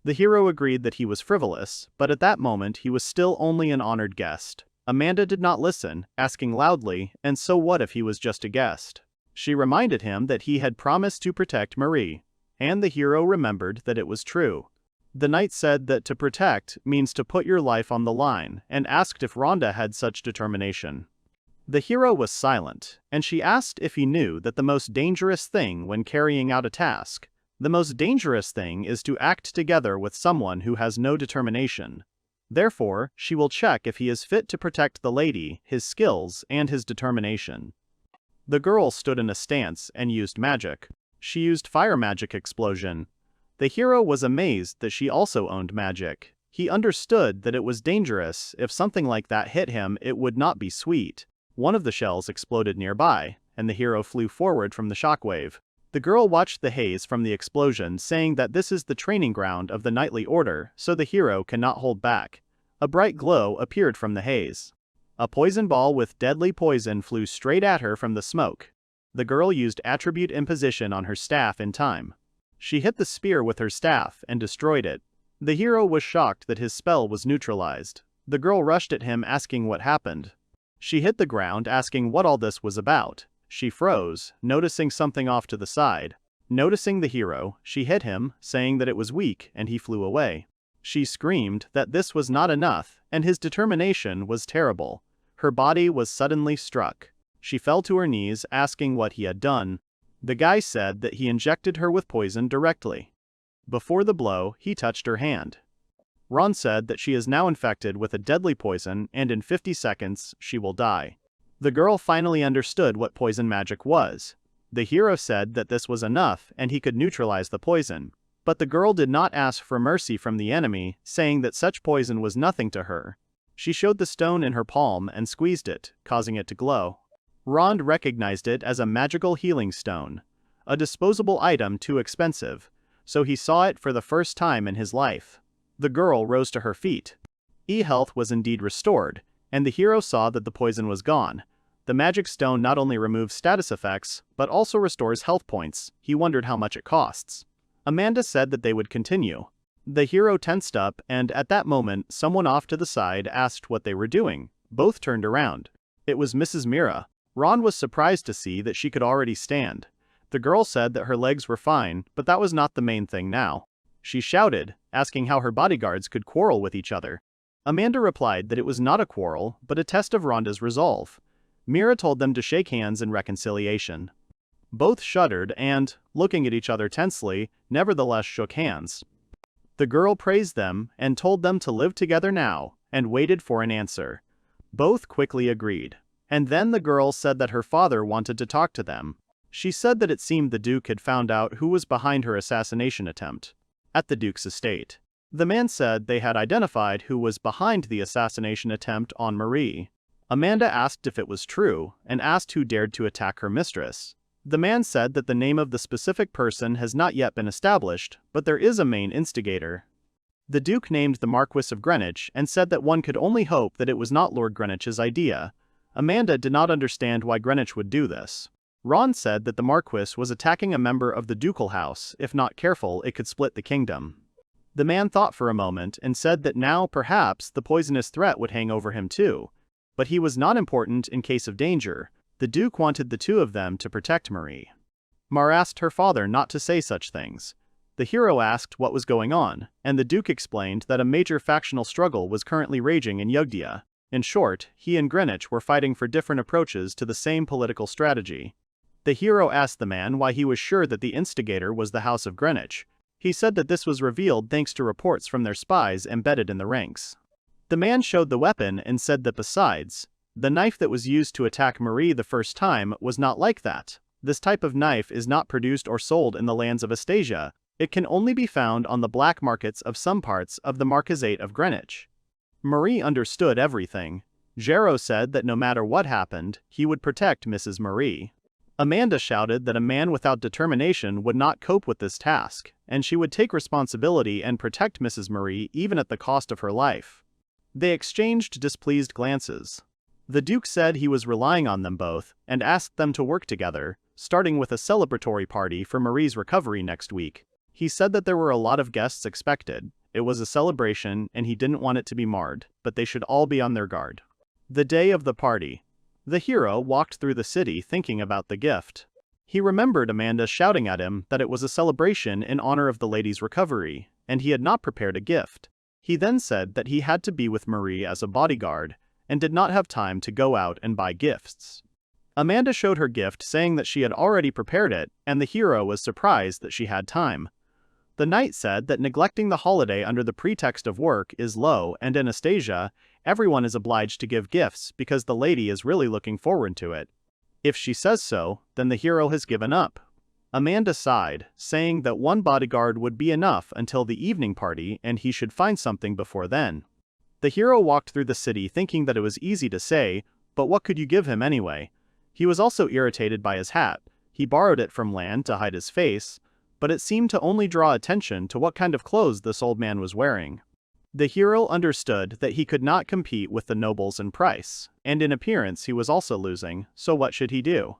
The hero agreed that he was frivolous, but at that moment he was still only an honored guest. Amanda did not listen, asking loudly, and so what if he was just a guest? She reminded him that he had promised to protect Marie, and the hero remembered that it was true. The knight said that to protect means to put your life on the line, and asked if Rhonda had such determination. The hero was silent, and she asked if he knew that the most dangerous thing when carrying out a task, the most dangerous thing is to act together with someone who has no determination. Therefore, she will check if he is fit to protect the lady, his skills, and his determination. The girl stood in a stance and used magic. She used fire magic explosion. The hero was amazed that she also owned magic. He understood that it was dangerous. If something like that hit him, it would not be sweet. One of the shells exploded nearby, and the hero flew forward from the shockwave. The girl watched the haze from the explosion, saying that this is the training ground of the knightly order, so the hero cannot hold back. A bright glow appeared from the haze. A poison ball with deadly poison flew straight at her from the smoke. The girl used attribute imposition on her staff in time. She hit the spear with her staff and destroyed it. The hero was shocked that his spell was neutralized. The girl rushed at him asking what happened. She hit the ground asking what all this was about. She froze, noticing something off to the side. Noticing the hero, she hit him, saying that it was weak, and he flew away. She screamed that this was not enough, and his determination was terrible. Her body was suddenly struck. She fell to her knees asking what he had done. The guy said that he injected her with poison directly. Before the blow, he touched her hand. Ron said that she is now infected with a deadly poison and in 50 seconds she will die. The girl finally understood what poison magic was. The hero said that this was enough and he could neutralize the poison. But the girl did not ask for mercy from the enemy, saying that such poison was nothing to her. She showed the stone in her palm and squeezed it, causing it to glow. Rond recognized it as a magical healing stone, a disposable item too expensive, so he saw it for the first time in his life. The girl rose to her feet. E-health was indeed restored, and the hero saw that the poison was gone. The magic stone not only removes status effects, but also restores health points. He wondered how much it costs. Amanda said that they would continue. The hero tensed up, and at that moment, someone off to the side asked what they were doing. Both turned around. It was Mrs. Mira. Ron was surprised to see that she could already stand. The girl said that her legs were fine, but that was not the main thing now. She shouted, asking how her bodyguards could quarrel with each other. Amanda replied that it was not a quarrel, but a test of Rhonda's resolve. Mira told them to shake hands in reconciliation. Both shuddered and, looking at each other tensely, nevertheless shook hands. The girl praised them and told them to live together now, and waited for an answer. Both quickly agreed. And then the girl said that her father wanted to talk to them. She said that it seemed the Duke had found out who was behind her assassination attempt at the Duke's estate. The man said they had identified who was behind the assassination attempt on Marie. Amanda asked if it was true, and asked who dared to attack her mistress. The man said that the name of the specific person has not yet been established, but there is a main instigator. The Duke named the Marquis of Greenwich and said that one could only hope that it was not Lord Greenwich's idea. Amanda did not understand why Greenwich would do this. Ron said that the Marquis was attacking a member of the ducal house. If not careful, it could split the kingdom. The man thought for a moment and said that now perhaps the poisonous threat would hang over him too. But he was not important in case of danger. The Duke wanted the two of them to protect Marie. Mar asked her father not to say such things. The hero asked what was going on, and the Duke explained that a major factional struggle was currently raging in Yugdia. In short, he and Greenwich were fighting for different approaches to the same political strategy. The hero asked the man why he was sure that the instigator was the House of Greenwich. He said that this was revealed thanks to reports from their spies embedded in the ranks. The man showed the weapon and said that besides, the knife that was used to attack Marie the first time was not like that. This type of knife is not produced or sold in the lands of Astasia. It can only be found on the black markets of some parts of the Marquisate of Greenwich. Marie understood everything. Jero said that no matter what happened, he would protect Mrs. Marie. Amanda shouted that a man without determination would not cope with this task, and she would take responsibility and protect Mrs. Marie even at the cost of her life. They exchanged displeased glances. The Duke said he was relying on them both and asked them to work together, starting with a celebratory party for Marie's recovery next week. He said that there were a lot of guests expected. It was a celebration and he didn't want it to be marred, but they should all be on their guard. The day of the party. The hero walked through the city thinking about the gift. He remembered Amanda shouting at him that it was a celebration in honor of the lady's recovery, and he had not prepared a gift. He then said that he had to be with Marie as a bodyguard, and did not have time to go out and buy gifts. Amanda showed her gift saying that she had already prepared it, and the hero was surprised that she had time. The knight said that neglecting the holiday under the pretext of work is low, and Anastasia, everyone is obliged to give gifts because the lady is really looking forward to it. If she says so, then the hero has given up. Amanda sighed, saying that one bodyguard would be enough until the evening party and he should find something before then. The hero walked through the city thinking that it was easy to say, but what could you give him anyway? He was also irritated by his hat. He borrowed it from Lan to hide his face, but it seemed to only draw attention to what kind of clothes this old man was wearing. The hero understood that he could not compete with the nobles in price, and in appearance he was also losing, so what should he do?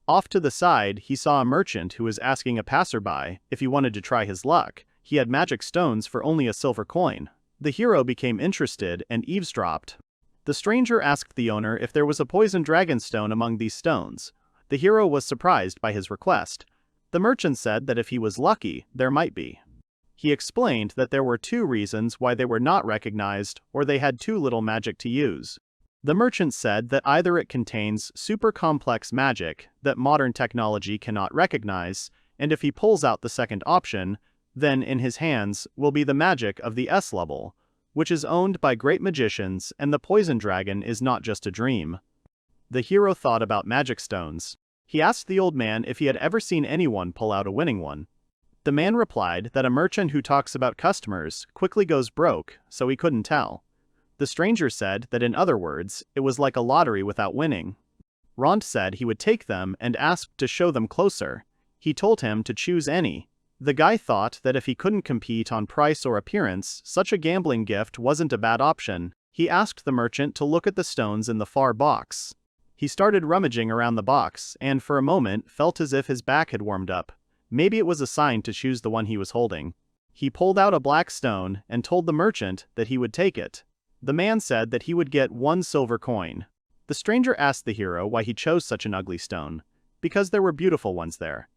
Off to the side, he saw a merchant who was asking a passerby if he wanted to try his luck. He had magic stones for only a silver coin. The hero became interested and eavesdropped. The stranger asked the owner if there was a poison dragon stone among these stones. The hero was surprised by his request. The merchant said that if he was lucky, there might be. He explained that there were two reasons why they were not recognized, or they had too little magic to use. The merchant said that either it contains super complex magic that modern technology cannot recognize, and if he pulls out the second option, then in his hands will be the magic of the S level, which is owned by great magicians, and the poison dragon is not just a dream. The hero thought about magic stones. He asked the old man if he had ever seen anyone pull out a winning one. The man replied that a merchant who talks about customers quickly goes broke, so he couldn't tell. The stranger said that in other words, it was like a lottery without winning. Rondo said he would take them and asked to show them closer. He told him to choose any. The guy thought that if he couldn't compete on price or appearance, such a gambling gift wasn't a bad option. He asked the merchant to look at the stones in the far box. He started rummaging around the box and for a moment felt as if his back had warmed up. Maybe it was a sign to choose the one he was holding. He pulled out a black stone and told the merchant that he would take it. The man said that he would get 1 silver coin. The stranger asked the hero why he chose such an ugly stone. Because there were beautiful ones there.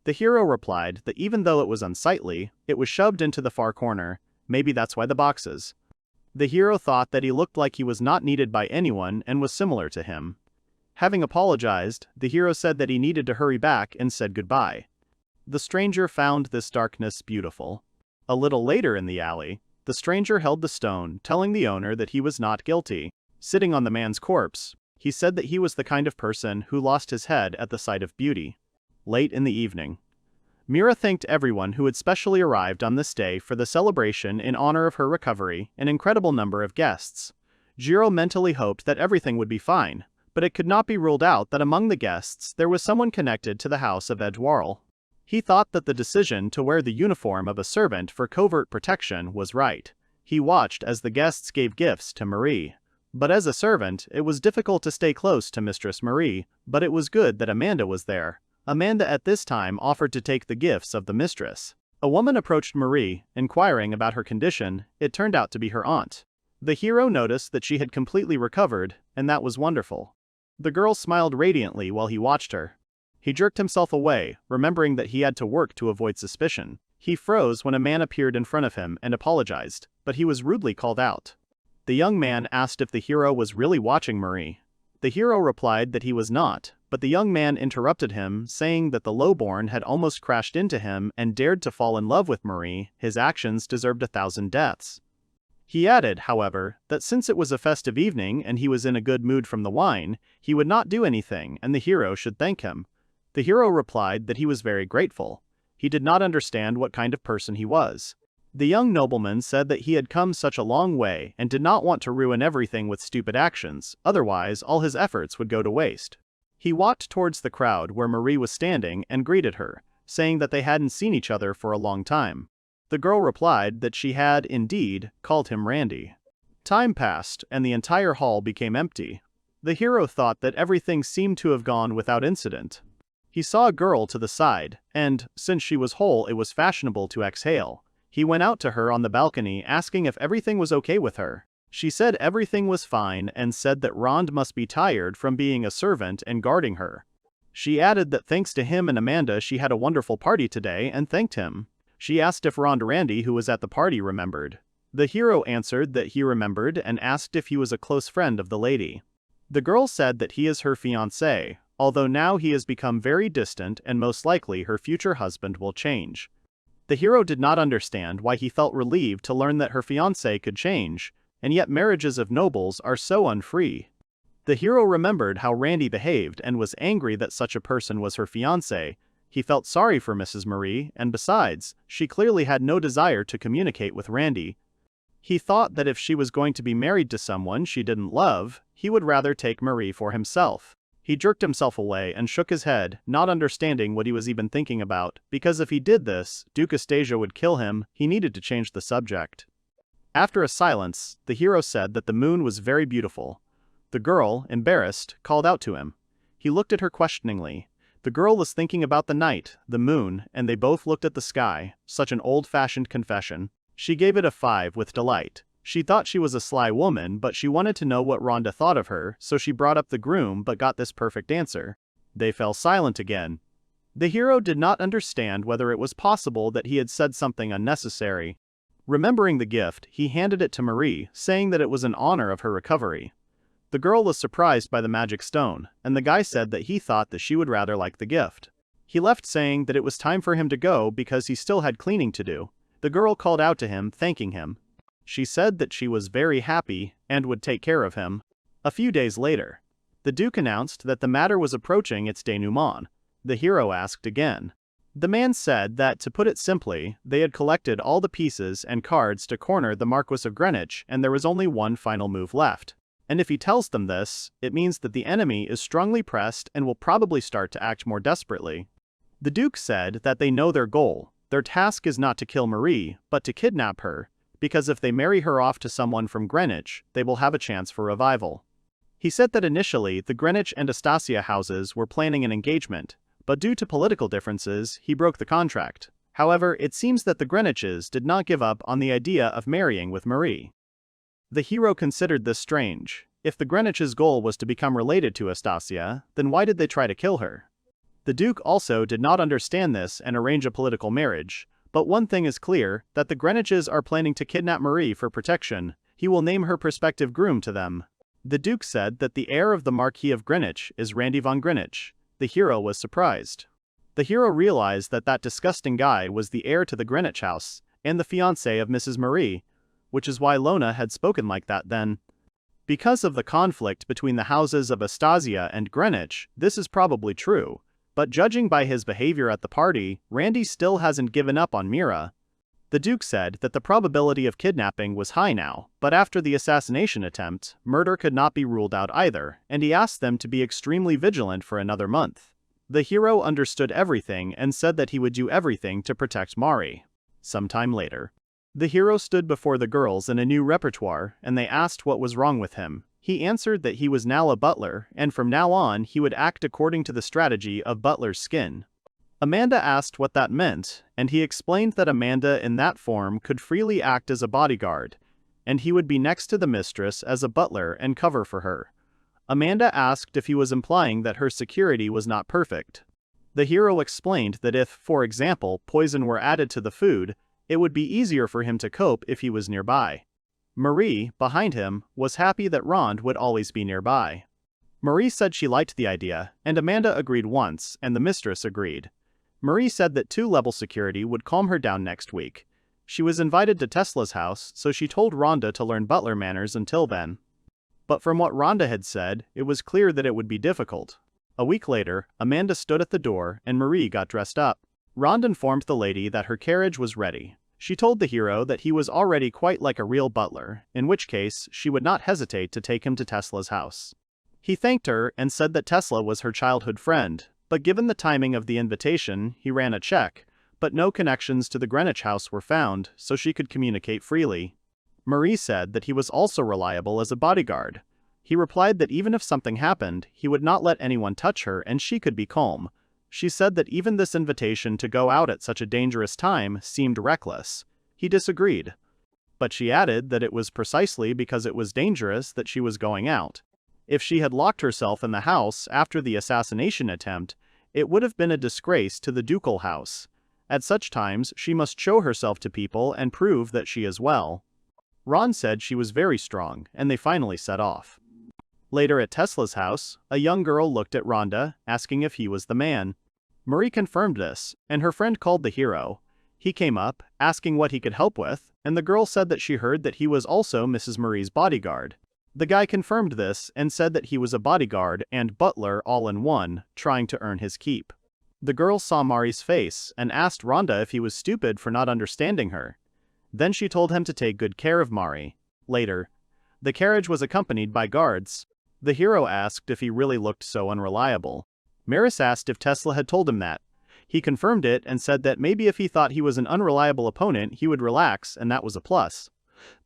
The hero replied that even though it was unsightly, it was shoved into the far corner. Maybe that's why the boxes. The hero thought that he looked like he was not needed by anyone and was similar to him. Having apologized, the hero said that he needed to hurry back and said goodbye. The stranger found this darkness beautiful. A little later in the alley, the stranger held the stone, telling the owner that he was not guilty. Sitting on the man's corpse, he said that he was the kind of person who lost his head at the sight of beauty. Late in the evening, Mira thanked everyone who had specially arrived on this day for the celebration in honor of her recovery, an incredible number of guests. Jiro mentally hoped that everything would be fine, but it could not be ruled out that among the guests there was someone connected to the house of Eduard. He thought that the decision to wear the uniform of a servant for covert protection was right. He watched as the guests gave gifts to Marie. But as a servant, it was difficult to stay close to Mistress Marie, but it was good that Amanda was there. Amanda at this time offered to take the gifts of the mistress. A woman approached Marie, inquiring about her condition. It turned out to be her aunt. The hero noticed that she had completely recovered, and that was wonderful. The girl smiled radiantly while he watched her. He jerked himself away, remembering that he had to work to avoid suspicion. He froze when a man appeared in front of him and apologized, but he was rudely called out. The young man asked if the hero was really watching Marie. The hero replied that he was not, but the young man interrupted him, saying that the lowborn had almost crashed into him and dared to fall in love with Marie. His actions deserved 1,000 deaths. He added, however, that since it was a festive evening and he was in a good mood from the wine, he would not do anything and the hero should thank him. The hero replied that he was very grateful. He did not understand what kind of person he was. The young nobleman said that he had come such a long way and did not want to ruin everything with stupid actions, otherwise all his efforts would go to waste. He walked towards the crowd where Marie was standing and greeted her, saying that they hadn't seen each other for a long time. The girl replied that she had, indeed, called him Randy. Time passed, and the entire hall became empty. The hero thought that everything seemed to have gone without incident. He saw a girl to the side, and, since she was whole, it was fashionable to exhale. He went out to her on the balcony asking if everything was okay with her. She said everything was fine and said that Rond must be tired from being a servant and guarding her. She added that thanks to him and Amanda she had a wonderful party today and thanked him. She asked if Randy, who was at the party, remembered. The hero answered that he remembered and asked if he was a close friend of the lady. The girl said that he is her fiancé, although now he has become very distant and most likely her future husband will change. The hero did not understand why he felt relieved to learn that her fiancé could change, and yet marriages of nobles are so unfree. The hero remembered how Randy behaved and was angry that such a person was her fiancé. He felt sorry for Mrs. Marie, and besides, she clearly had no desire to communicate with Randy. He thought that if she was going to be married to someone she didn't love, he would rather take Marie for himself. He jerked himself away and shook his head, not understanding what he was even thinking about, because if he did this, Dokusasu would kill him. He needed to change the subject. After a silence, the hero said that the moon was very beautiful. The girl, embarrassed, called out to him. He looked at her questioningly. The girl was thinking about the night, the moon, and they both looked at the sky. Such an old-fashioned confession. She gave it a 5 with delight. She thought she was a sly woman, but she wanted to know what Rhonda thought of her, so she brought up the groom but got this perfect answer. They fell silent again. The hero did not understand whether it was possible that he had said something unnecessary. Remembering the gift, he handed it to Marie, saying that it was in honor of her recovery. The girl was surprised by the magic stone, and the guy said that he thought that she would rather like the gift. He left saying that it was time for him to go because he still had cleaning to do. The girl called out to him, thanking him. She said that she was very happy and would take care of him. A few days later, the Duke announced that the matter was approaching its denouement. The hero asked again. The man said that, to put it simply, they had collected all the pieces and cards to corner the Marquis of Greenwich and there was only one final move left. And if he tells them this, it means that the enemy is strongly pressed and will probably start to act more desperately. The Duke said that they know their goal. Their task is not to kill Marie, but to kidnap her, because if they marry her off to someone from Greenwich, they will have a chance for revival. He said that initially the Greenwich and Astasia houses were planning an engagement, but due to political differences, he broke the contract. However, it seems that the Greenwiches did not give up on the idea of marrying with Marie. The hero considered this strange. If the Greenwiches' goal was to become related to Astasia, then why did they try to kill her? The Duke also did not understand this and arrange a political marriage, but one thing is clear, that the Greenwiches are planning to kidnap Marie for protection. He will name her prospective groom to them. The Duke said that the heir of the Marquis of Greenwich is Randy von Greenwich. The hero was surprised. The hero realized that that disgusting guy was the heir to the Greenwich house, and the fiancé of Mrs. Marie, which is why Lona had spoken like that then. Because of the conflict between the houses of Astasia and Greenwich, this is probably true, but judging by his behavior at the party, Randy still hasn't given up on Mira. The Duke said that the probability of kidnapping was high now, but after the assassination attempt, murder could not be ruled out either, and he asked them to be extremely vigilant for another month. The hero understood everything and said that he would do everything to protect Mari. Sometime later, the hero stood before the girls in a new repertoire, and they asked what was wrong with him. He answered that he was now a butler, and from now on he would act according to the strategy of butler's skin. Amanda asked what that meant, and he explained that Amanda in that form could freely act as a bodyguard, and he would be next to the mistress as a butler and cover for her. Amanda asked if he was implying that her security was not perfect. The hero explained that if, for example, poison were added to the food, it would be easier for him to cope if he was nearby. Marie, behind him, was happy that Rond would always be nearby. Marie said she liked the idea, and Amanda agreed once, and the mistress agreed. Marie said that 2-level security would calm her down next week. She was invited to Tesla's house, so she told Rhonda to learn butler manners until then. But from what Rhonda had said, it was clear that it would be difficult. A week later, Amanda stood at the door, and Marie got dressed up. Rhonda informed the lady that her carriage was ready. She told the hero that he was already quite like a real butler, in which case she would not hesitate to take him to Tesla's house. He thanked her and said that Tesla was her childhood friend, but given the timing of the invitation, he ran a check, but no connections to the Greenwich house were found, so she could communicate freely. Marie said that he was also reliable as a bodyguard. He replied that even if something happened, he would not let anyone touch her and she could be calm. She said that even this invitation to go out at such a dangerous time seemed reckless. He disagreed. But she added that it was precisely because it was dangerous that she was going out. If she had locked herself in the house after the assassination attempt, it would have been a disgrace to the ducal house. At such times, she must show herself to people and prove that she is well. Ron said she was very strong, and they finally set off. Later at Tesla's house, a young girl looked at Rhonda, asking if he was the man. Marie confirmed this, and her friend called the hero. He came up, asking what he could help with, and the girl said that she heard that he was also Mrs. Marie's bodyguard. The guy confirmed this and said that he was a bodyguard and butler all in one, trying to earn his keep. The girl saw Marie's face and asked Rhonda if he was stupid for not understanding her. Then she told him to take good care of Marie. Later, the carriage was accompanied by guards. The hero asked if he really looked so unreliable. Maris asked if Tesla had told him that. He confirmed it and said that maybe if he thought he was an unreliable opponent, he would relax, and that was a plus.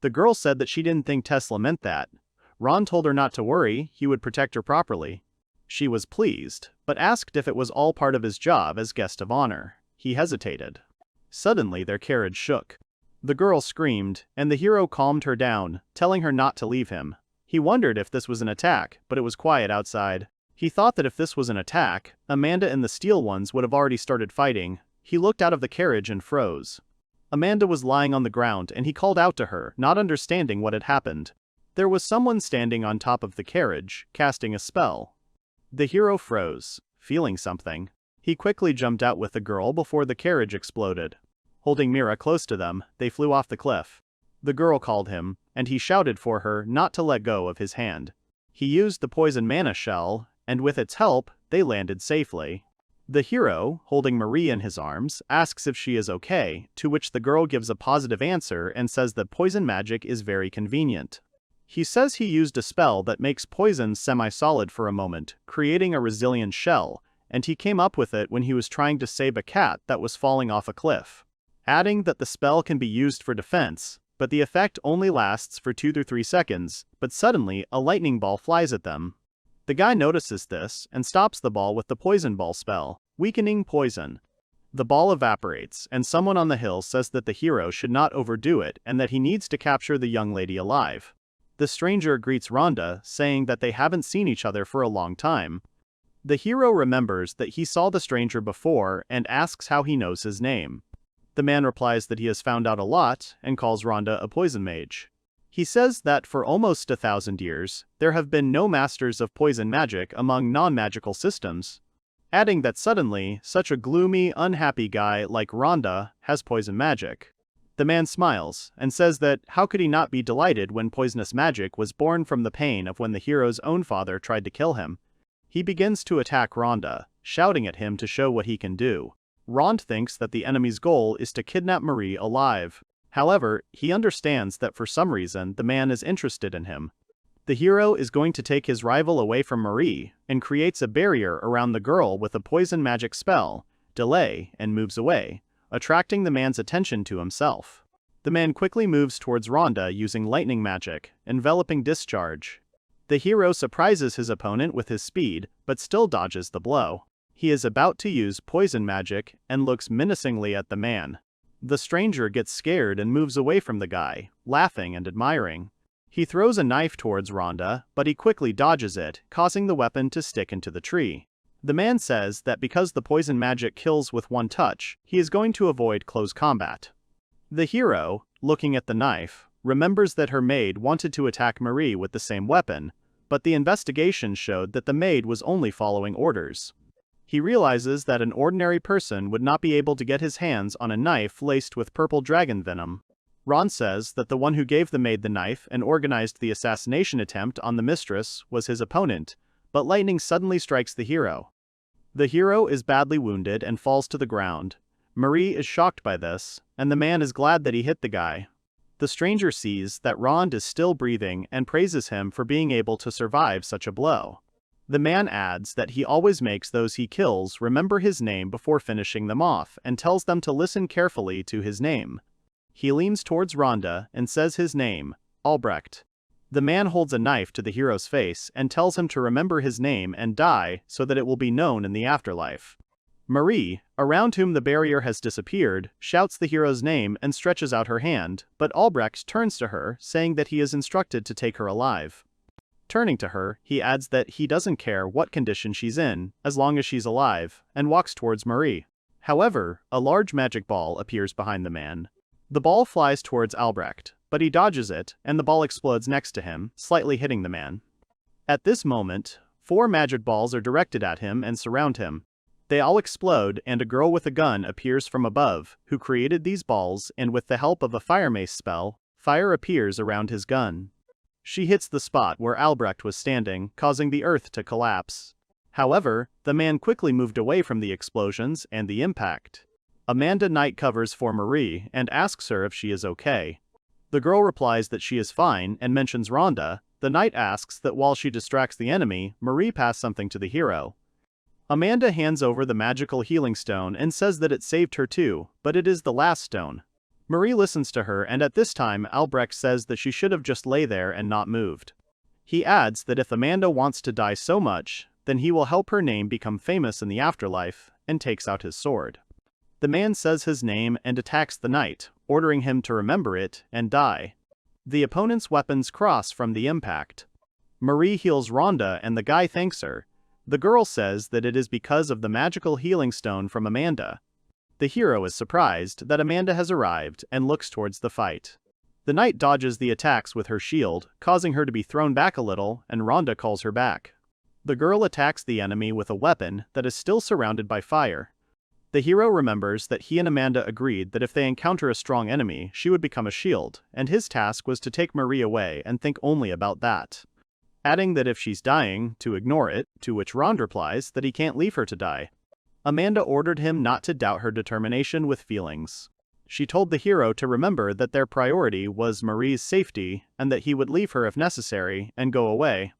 The girl said that she didn't think Tesla meant that. Ron told her not to worry, he would protect her properly. She was pleased, but asked if it was all part of his job as guest of honor. He hesitated. Suddenly their carriage shook. The girl screamed, and the hero calmed her down, telling her not to leave him. He wondered if this was an attack, but it was quiet outside. He thought that if this was an attack, Amanda and the Steel Ones would have already started fighting. He looked out of the carriage and froze. Amanda was lying on the ground and he called out to her, not understanding what had happened. There was someone standing on top of the carriage, casting a spell. The hero froze, feeling something. He quickly jumped out with the girl before the carriage exploded. Holding Mira close to them, they flew off the cliff. The girl called him, and he shouted for her not to let go of his hand. He used the poison mana shell, and with its help, they landed safely. The hero, holding Marie in his arms, asks if she is okay, to which the girl gives a positive answer and says that poison magic is very convenient. He says he used a spell that makes poison semi-solid for a moment, creating a resilient shell, and he came up with it when he was trying to save a cat that was falling off a cliff. Adding that the spell can be used for defense, but the effect only lasts for 2 to 3 seconds, but suddenly a lightning ball flies at them. The guy notices this and stops the ball with the poison ball spell, weakening poison. The ball evaporates, and someone on the hill says that the hero should not overdo it and that he needs to capture the young lady alive. The stranger greets Rhonda, saying that they haven't seen each other for a long time. The hero remembers that he saw the stranger before and asks how he knows his name. The man replies that he has found out a lot and calls Rhonda a poison mage. He says that for almost 1,000 years, there have been no masters of poison magic among non-magical systems, adding that suddenly, such a gloomy, unhappy guy like Rhonda has poison magic. The man smiles and says that how could he not be delighted when poisonous magic was born from the pain of when the hero's own father tried to kill him. He begins to attack Rhonda, shouting at him to show what he can do. Rond thinks that the enemy's goal is to kidnap Marie alive. However, he understands that for some reason the man is interested in him. The hero is going to take his rival away from Marie, and creates a barrier around the girl with a poison magic spell, delay, and moves away, attracting the man's attention to himself. The man quickly moves towards Rhonda using lightning magic, enveloping discharge. The hero surprises his opponent with his speed, but still dodges the blow. He is about to use poison magic and looks menacingly at the man. The stranger gets scared and moves away from the guy, laughing and admiring. He throws a knife towards Rhonda, but he quickly dodges it, causing the weapon to stick into the tree. The man says that because the poison magic kills with one touch, he is going to avoid close combat. The hero, looking at the knife, remembers that her maid wanted to attack Marie with the same weapon, but the investigation showed that the maid was only following orders. He realizes that an ordinary person would not be able to get his hands on a knife laced with purple dragon venom. Ron says that the one who gave the maid the knife and organized the assassination attempt on the mistress was his opponent, but lightning suddenly strikes the hero. The hero is badly wounded and falls to the ground. Marie is shocked by this, and the man is glad that he hit the guy. The stranger sees that Rond is still breathing and praises him for being able to survive such a blow. The man adds that he always makes those he kills remember his name before finishing them off and tells them to listen carefully to his name. He leans towards Rondo and says his name, Alrech. The man holds a knife to the hero's face and tells him to remember his name and die so that it will be known in the afterlife. Marie, around whom the barrier has disappeared, shouts the hero's name and stretches out her hand, but Alrech turns to her, saying that he is instructed to take her alive. Turning to her, he adds that he doesn't care what condition she's in, as long as she's alive, and walks towards Marie. However, a large magic ball appears behind the man. The ball flies towards Alrech, but he dodges it, and the ball explodes next to him, slightly hitting the man. At this moment, 4 magic balls are directed at him and surround him. They all explode, and a girl with a gun appears from above, who created these balls, and with the help of a fire mace spell, fire appears around his gun. She hits the spot where Alrech was standing, causing the earth to collapse. However, the man quickly moved away from the explosions and the impact. Amanda Knight covers for Marie and asks her if she is okay. The girl replies that she is fine and mentions Rondo. The knight asks that while she distracts the enemy, Marie pass something to the hero. Amanda hands over the magical healing stone and says that it saved her too, but it is the last stone. Marie listens to her, and at this time Alrech says that she should have just lay there and not moved. He adds that if Amanda wants to die so much, then he will help her name become famous in the afterlife, and takes out his sword. The man says his name and attacks the knight, ordering him to remember it and die. The opponent's weapons cross from the impact. Marie heals Rondo and the guy thanks her. The girl says that it is because of the magical healing stone from Amanda. The hero is surprised that Amanda has arrived and looks towards the fight. The knight dodges the attacks with her shield, causing her to be thrown back a little, and Rondo calls her back. The girl attacks the enemy with a weapon that is still surrounded by fire. The hero remembers that he and Amanda agreed that if they encounter a strong enemy, she would become a shield, and his task was to take Marie away and think only about that. Adding that if she's dying, to ignore it, to which Rondo replies that he can't leave her to die. Amanda ordered him not to doubt her determination with feelings. She told the hero to remember that their priority was Marie's safety, and that he would leave her if necessary, and go away.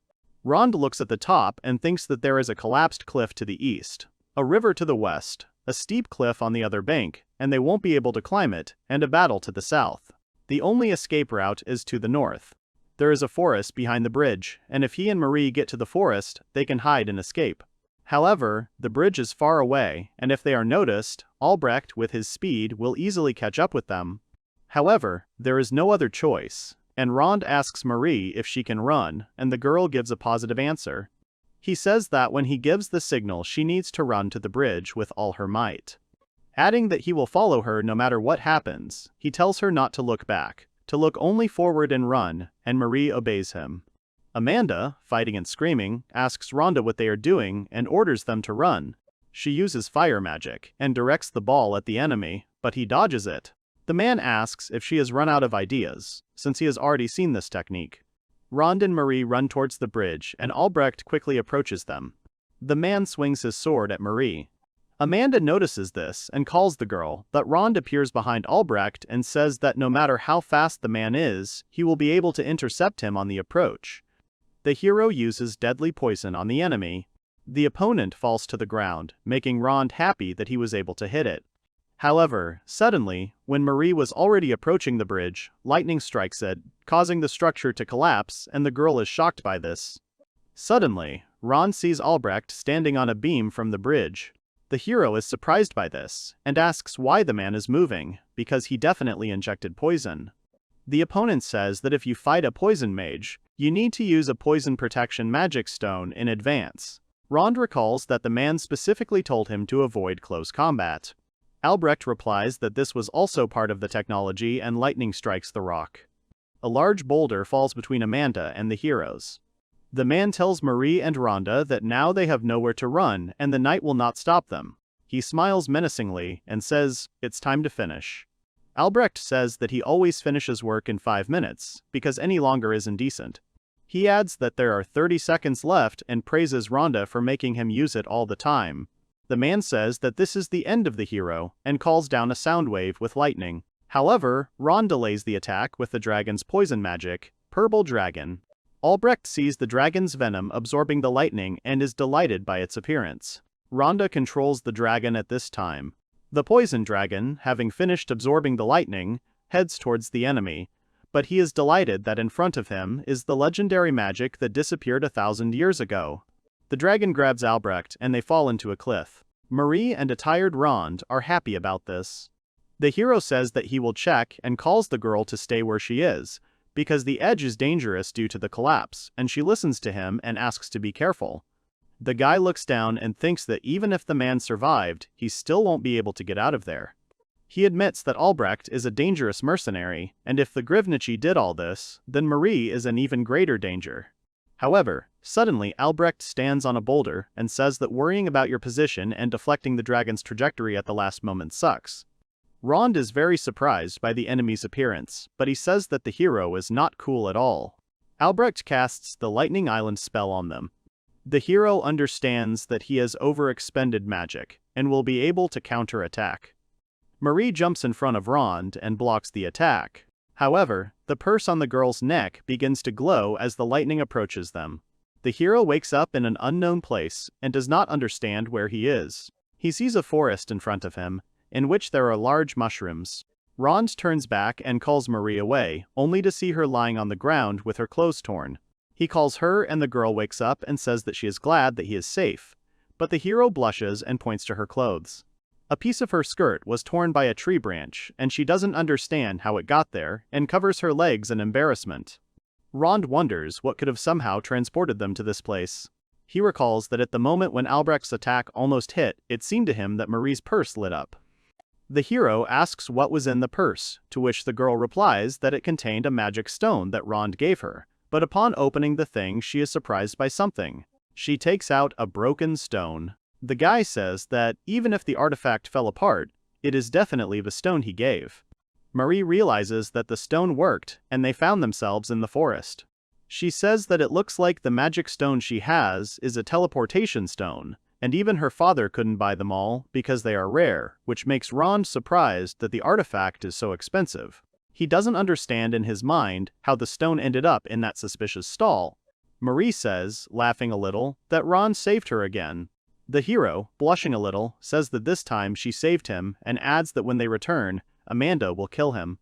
Rondo looks at the top and thinks that there is a collapsed cliff to the east, a river to the west, a steep cliff on the other bank, and they won't be able to climb it, and a battle to the south. The only escape route is to the north. There is a forest behind the bridge, and if he and Marie get to the forest, they can hide and escape. However, the bridge is far away, and if they are noticed, Alrech with his speed will easily catch up with them. However, there is no other choice, and Rondo asks Marie if she can run, and the girl gives a positive answer. He says that when he gives the signal she needs to run to the bridge with all her might. Adding that he will follow her no matter what happens, he tells her not to look back, to look only forward and run, and Marie obeys him. Amanda, fighting and screaming, asks Rondo what they are doing and orders them to run. She uses fire magic and directs the ball at the enemy, but he dodges it. The man asks if she has run out of ideas, since he has already seen this technique. Rondo and Marie run towards the bridge and Alrech quickly approaches them. The man swings his sword at Marie. Amanda notices this and calls the girl, but Rondo appears behind Alrech and says that no matter how fast the man is, he will be able to intercept him on the approach. The hero uses deadly poison on the enemy. The opponent falls to the ground, making Rondo happy that he was able to hit it. However, suddenly, when Marie was already approaching the bridge, lightning strikes it, causing the structure to collapse, and the girl is shocked by this. Suddenly, Rondo sees Alrech standing on a beam from the bridge. The hero is surprised by this, and asks why the man is moving, because he definitely injected poison. The opponent says that if you fight a poison mage, you need to use a poison protection magic stone in advance. Rondo recalls that the man specifically told him to avoid close combat. Alrech replies that this was also part of the technology and lightning strikes the rock. A large boulder falls between Amanda and the heroes. The man tells Marie and Rondo that now they have nowhere to run and the knight will not stop them. He smiles menacingly and says, "It's time to finish." Alrech says that he always finishes work in 5 minutes, because any longer is indecent. He adds that there are 30 seconds left and praises Rondo for making him use it all the time. The man says that this is the end of the hero and calls down a sound wave with lightning. However, Rondo delays the attack with the dragon's poison magic, Purple Dragon. Alrech sees the dragon's venom absorbing the lightning and is delighted by its appearance. Rondo controls the dragon at this time. The poison dragon, having finished absorbing the lightning, heads towards the enemy, but he is delighted that in front of him is the legendary magic that disappeared 1,000 years ago. The dragon grabs Alrech and they fall into a cliff. Marie and a tired Rond are happy about this. The hero says that he will check and calls the girl to stay where she is, because the edge is dangerous due to the collapse, and she listens to him and asks to be careful. The guy looks down and thinks that even if the man survived, he still won't be able to get out of there. He admits that Alrech is a dangerous mercenary, and if the Grivnichi did all this, then Marie is an even greater danger. However, suddenly Alrech stands on a boulder and says that worrying about your position and deflecting the dragon's trajectory at the last moment sucks. Rond is very surprised by the enemy's appearance, but he says that the hero is not cool at all. Alrech casts the Lightning Island spell on them. The hero understands that he has overexpended magic, and will be able to counter-attack. Marie jumps in front of Rond and blocks the attack. However, the purse on the girl's neck begins to glow as the lightning approaches them. The hero wakes up in an unknown place and does not understand where he is. He sees a forest in front of him, in which there are large mushrooms. Rond turns back and calls Marie away, only to see her lying on the ground with her clothes torn. He calls her and the girl wakes up and says that she is glad that he is safe, but the hero blushes and points to her clothes. A piece of her skirt was torn by a tree branch, and she doesn't understand how it got there, and covers her legs in embarrassment. Rond wonders what could have somehow transported them to this place. He recalls that at the moment when Albrech's attack almost hit, it seemed to him that Marie's purse lit up. The hero asks what was in the purse, to which the girl replies that it contained a magic stone that Rond gave her, but upon opening the thing she is surprised by something. She takes out a broken stone. The guy says that, even if the artifact fell apart, it is definitely the stone he gave. Marie realizes that the stone worked, and they found themselves in the forest. She says that it looks like the magic stone she has is a teleportation stone, and even her father couldn't buy them all because they are rare, which makes Rond surprised that the artifact is so expensive. He doesn't understand in his mind how the stone ended up in that suspicious stall. Marie says, laughing a little, that Rond saved her again. The hero, blushing a little, says that this time she saved him and adds that when they return, Amanda will kill him.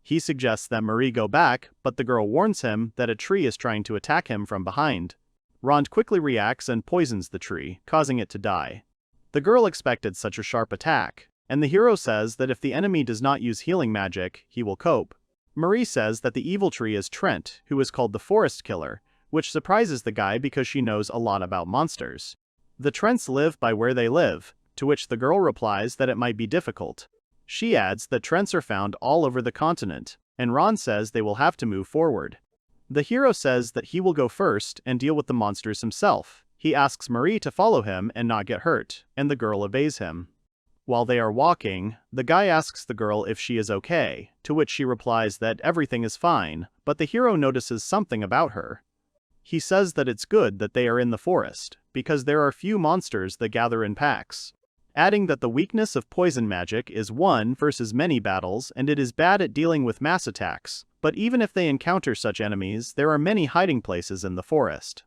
He suggests that Marie go back, but the girl warns him that a tree is trying to attack him from behind. Rond quickly reacts and poisons the tree, causing it to die. The girl expected such a sharp attack, and the hero says that if the enemy does not use healing magic, he will cope. Marie says that the evil tree is Trent, who is called the Forest Killer, which surprises the guy because she knows a lot about monsters. The Trents live by where they live, to which the girl replies that it might be difficult. She adds that Trents are found all over the continent, and Rond says they will have to move forward. The hero says that he will go first and deal with the monsters himself. He asks Marie to follow him and not get hurt, and the girl obeys him. While they are walking, the guy asks the girl if she is okay, to which she replies that everything is fine, but the hero notices something about her. He says that it's good that they are in the forest, because there are few monsters that gather in packs, adding that the weakness of poison magic is one versus many battles and it is bad at dealing with mass attacks, but even if they encounter such enemies, there are many hiding places in the forest.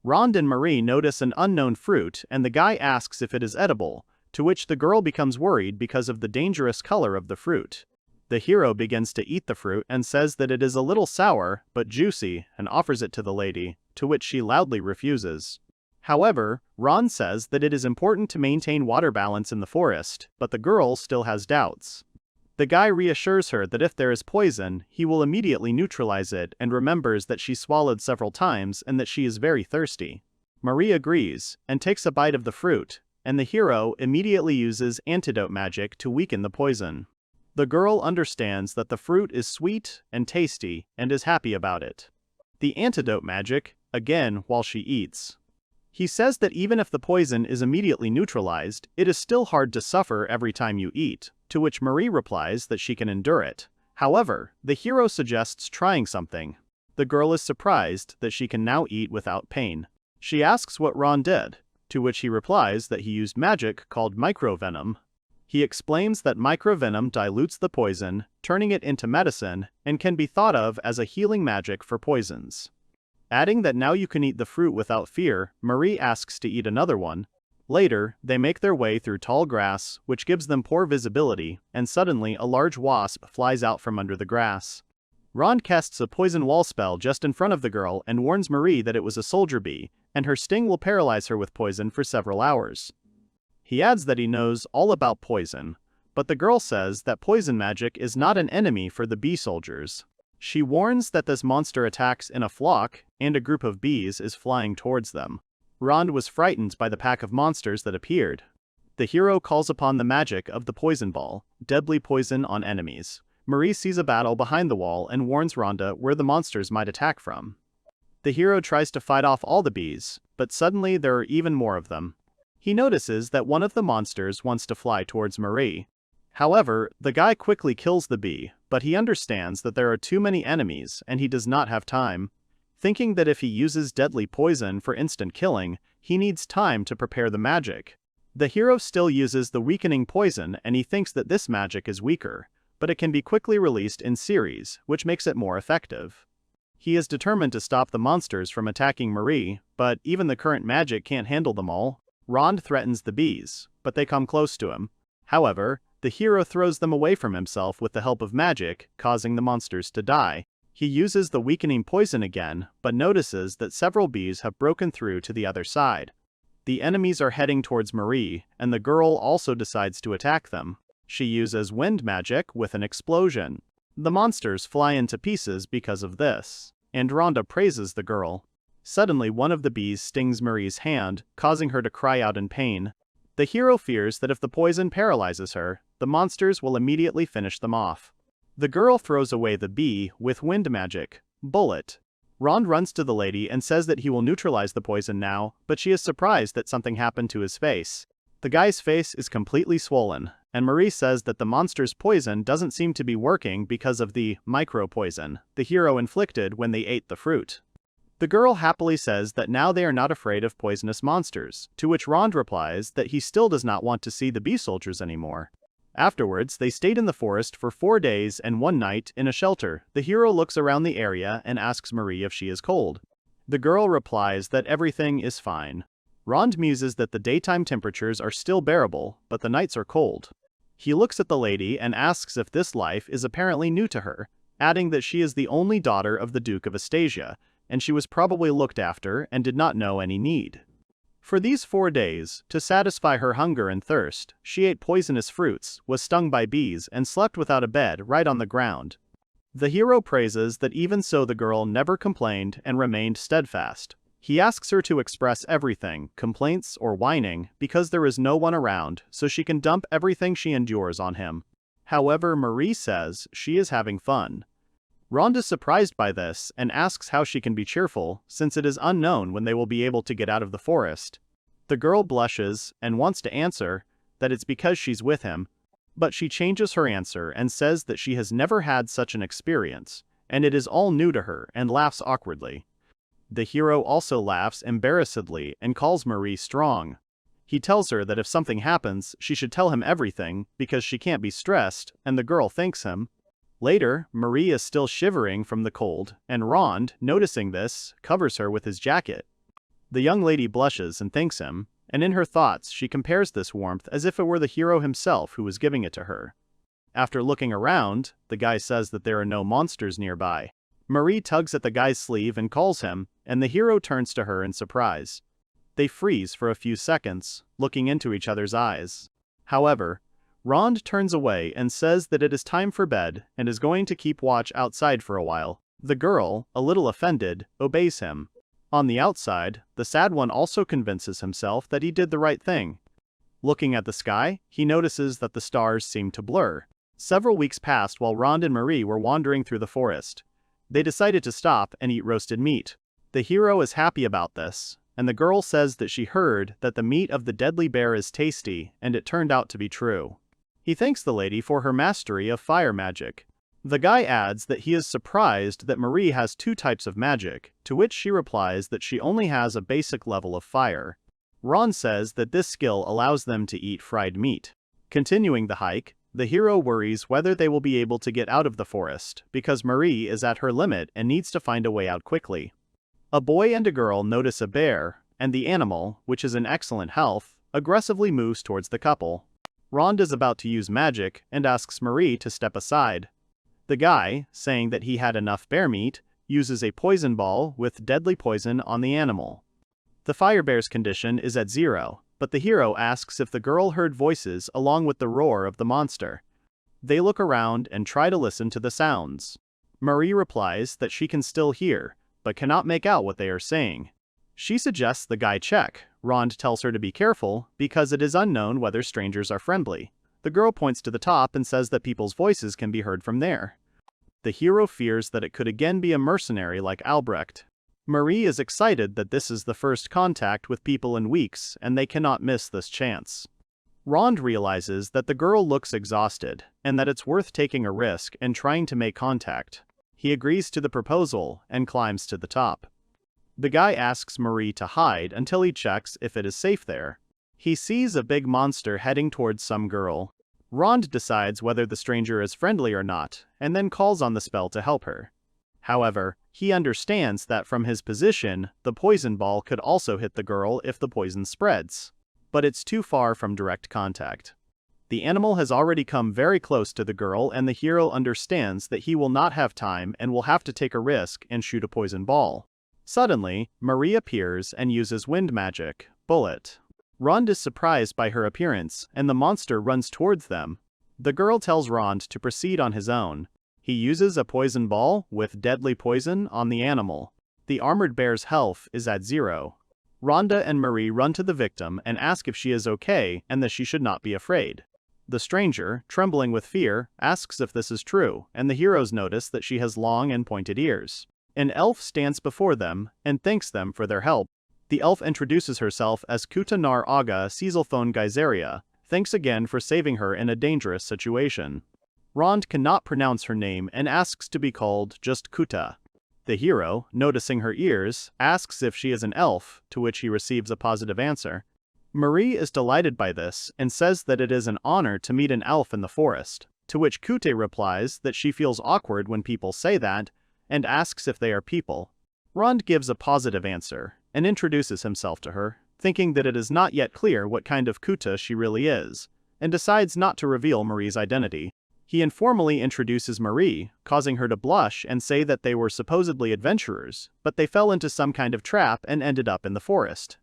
Rond and Marie notice an unknown fruit and the guy asks if it is edible, to which the girl becomes worried because of the dangerous color of the fruit. The hero begins to eat the fruit and says that it is a little sour, but juicy, and offers it to the lady, to which she loudly refuses. However, Rond says that it is important to maintain water balance in the forest, but the girl still has doubts. The guy reassures her that if there is poison, he will immediately neutralize it and remembers that she swallowed several times and that she is very thirsty. Marie agrees, and takes a bite of the fruit, and the hero immediately uses antidote magic to weaken the poison. The girl understands that the fruit is sweet and tasty and is happy about it. The antidote magic, again while she eats. He says that even if the poison is immediately neutralized, it is still hard to suffer every time you eat, to which Marie replies that she can endure it. However, the hero suggests trying something. The girl is surprised that she can now eat without pain. She asks what Rond did, to which he replies that he used magic called microvenom. He explains that microvenom dilutes the poison, turning it into medicine, and can be thought of as a healing magic for poisons. Adding that now you can eat the fruit without fear, Marie asks to eat another one. Later, they make their way through tall grass, which gives them poor visibility, and suddenly a large wasp flies out from under the grass. Rond casts a poison wall spell just in front of the girl and warns Marie that it was a soldier bee, and her sting will paralyze her with poison for several hours. He adds that he knows all about poison, but the girl says that poison magic is not an enemy for the bee soldiers. She warns that this monster attacks in a flock, and a group of bees is flying towards them. Rond was frightened by the pack of monsters that appeared. The hero calls upon the magic of the poison ball, deadly poison on enemies. Marie sees a battle behind the wall and warns Rhonda where the monsters might attack from. The hero tries to fight off all the bees, but suddenly there are even more of them. He notices that one of the monsters wants to fly towards Marie. However, the guy quickly kills the bee, but he understands that there are too many enemies and he does not have time. Thinking that if he uses deadly poison for instant killing, he needs time to prepare the magic. The hero still uses the weakening poison and he thinks that this magic is weaker, but it can be quickly released in series, which makes it more effective. He is determined to stop the monsters from attacking Marie, but even the current magic can't handle them all. Rond threatens the bees, but they come close to him. However, the hero throws them away from himself with the help of magic, causing the monsters to die. He uses the weakening poison again, but notices that several bees have broken through to the other side. The enemies are heading towards Marie, and the girl also decides to attack them. She uses wind magic with an explosion. The monsters fly into pieces because of this, and Rhonda praises the girl. Suddenly one of the bees stings Marie's hand, causing her to cry out in pain. The hero fears that if the poison paralyzes her, the monsters will immediately finish them off. The girl throws away the bee with wind magic. Bullet. Rond runs to the lady and says that he will neutralize the poison now, but she is surprised that something happened to his face. The guy's face is completely swollen, and Marie says that the monster's poison doesn't seem to be working because of the micro-poison the hero inflicted when they ate the fruit. The girl happily says that now they are not afraid of poisonous monsters, to which Rond replies that he still does not want to see the bee soldiers anymore. Afterwards, they stayed in the forest for 4 days and 1 night in a shelter. The hero looks around the area and asks Marie if she is cold. The girl replies that everything is fine. Rond muses that the daytime temperatures are still bearable, but the nights are cold. He looks at the lady and asks if this life is apparently new to her, adding that she is the only daughter of the Duke of Astasia, and she was probably looked after and did not know any need. For these 4 days, to satisfy her hunger and thirst, she ate poisonous fruits, was stung by bees, and slept without a bed right on the ground. The hero praises that even so the girl never complained and remained steadfast. He asks her to express everything, complaints or whining, because there is no one around, so she can dump everything she endures on him. However, Marie says she is having fun. Rond is surprised by this and asks how she can be cheerful, since it is unknown when they will be able to get out of the forest. The girl blushes and wants to answer that it's because she's with him, but she changes her answer and says that she has never had such an experience, and it is all new to her, and laughs awkwardly. The hero also laughs embarrassedly and calls Marie strong. He tells her that if something happens, she should tell him everything because she can't be stressed, and the girl thanks him. Later, Marie is still shivering from the cold, and Rond, noticing this, covers her with his jacket. The young lady blushes and thanks him, and in her thoughts she compares this warmth as if it were the hero himself who was giving it to her. After looking around, the guy says that there are no monsters nearby. Marie tugs at the guy's sleeve and calls him, and the hero turns to her in surprise. They freeze for a few seconds, looking into each other's eyes. However, Rond turns away and says that it is time for bed and is going to keep watch outside for a while. The girl, a little offended, obeys him. On the outside, the sad one also convinces himself that he did the right thing. Looking at the sky, he notices that the stars seem to blur. Several weeks passed while Rond and Marie were wandering through the forest. They decided to stop and eat roasted meat. The hero is happy about this, and the girl says that she heard that the meat of the deadly bear is tasty, and it turned out to be true. He thanks the lady for her mastery of fire magic. The guy adds that he is surprised that Marie has 2 types of magic, to which she replies that she only has a basic level of fire. Ron says that this skill allows them to eat fried meat. Continuing the hike, the hero worries whether they will be able to get out of the forest, because Marie is at her limit and needs to find a way out quickly. A boy and a girl notice a bear, and the animal, which is in excellent health, aggressively moves towards the couple. Rondo is about to use magic and asks Marie to step aside. The guy, saying that he had enough bear meat, uses a poison ball with deadly poison on the animal. The fire bear's condition is at 0, but the hero asks if the girl heard voices along with the roar of the monster. They look around and try to listen to the sounds. Marie replies that she can still hear, but cannot make out what they are saying. She suggests the guy check. Rond tells her to be careful because it is unknown whether strangers are friendly. The girl points to the top and says that people's voices can be heard from there. The hero fears that it could again be a mercenary like Alrech. Marie is excited that this is the first contact with people in weeks and they cannot miss this chance. Rond realizes that the girl looks exhausted and that it's worth taking a risk and trying to make contact. He agrees to the proposal and climbs to the top. The guy asks Marie to hide until he checks if it is safe there. He sees a big monster heading towards some girl. Rond decides whether the stranger is friendly or not, and then calls on the spell to help her. However, he understands that from his position, the poison ball could also hit the girl if the poison spreads. But it's too far from direct contact. The animal has already come very close to the girl and the hero understands that he will not have time and will have to take a risk and shoot a poison ball. Suddenly, Marie appears and uses wind magic, Bullet. Rond is surprised by her appearance and the monster runs towards them. The girl tells Rond to proceed on his own. He uses a poison ball with deadly poison on the animal. The armored bear's health is at 0. Rhonda and Marie run to the victim and ask if she is okay and that she should not be afraid. The stranger, trembling with fear, asks if this is true, and the heroes notice that she has long and pointed ears. An elf stands before them and thanks them for their help. The elf introduces herself as Kuta Nar Aga Cecilphone Geyseria, thanks again for saving her in a dangerous situation. Rond cannot pronounce her name and asks to be called just Kuta. The hero, noticing her ears, asks if she is an elf, to which he receives a positive answer. Marie is delighted by this and says that it is an honor to meet an elf in the forest, to which Kute replies that she feels awkward when people say that, and asks if they are people. Rond gives a positive answer, and introduces himself to her, thinking that it is not yet clear what kind of Kuta she really is, and decides not to reveal Marie's identity. He informally introduces Marie, causing her to blush and say that they were supposedly adventurers, but they fell into some kind of trap and ended up in the forest.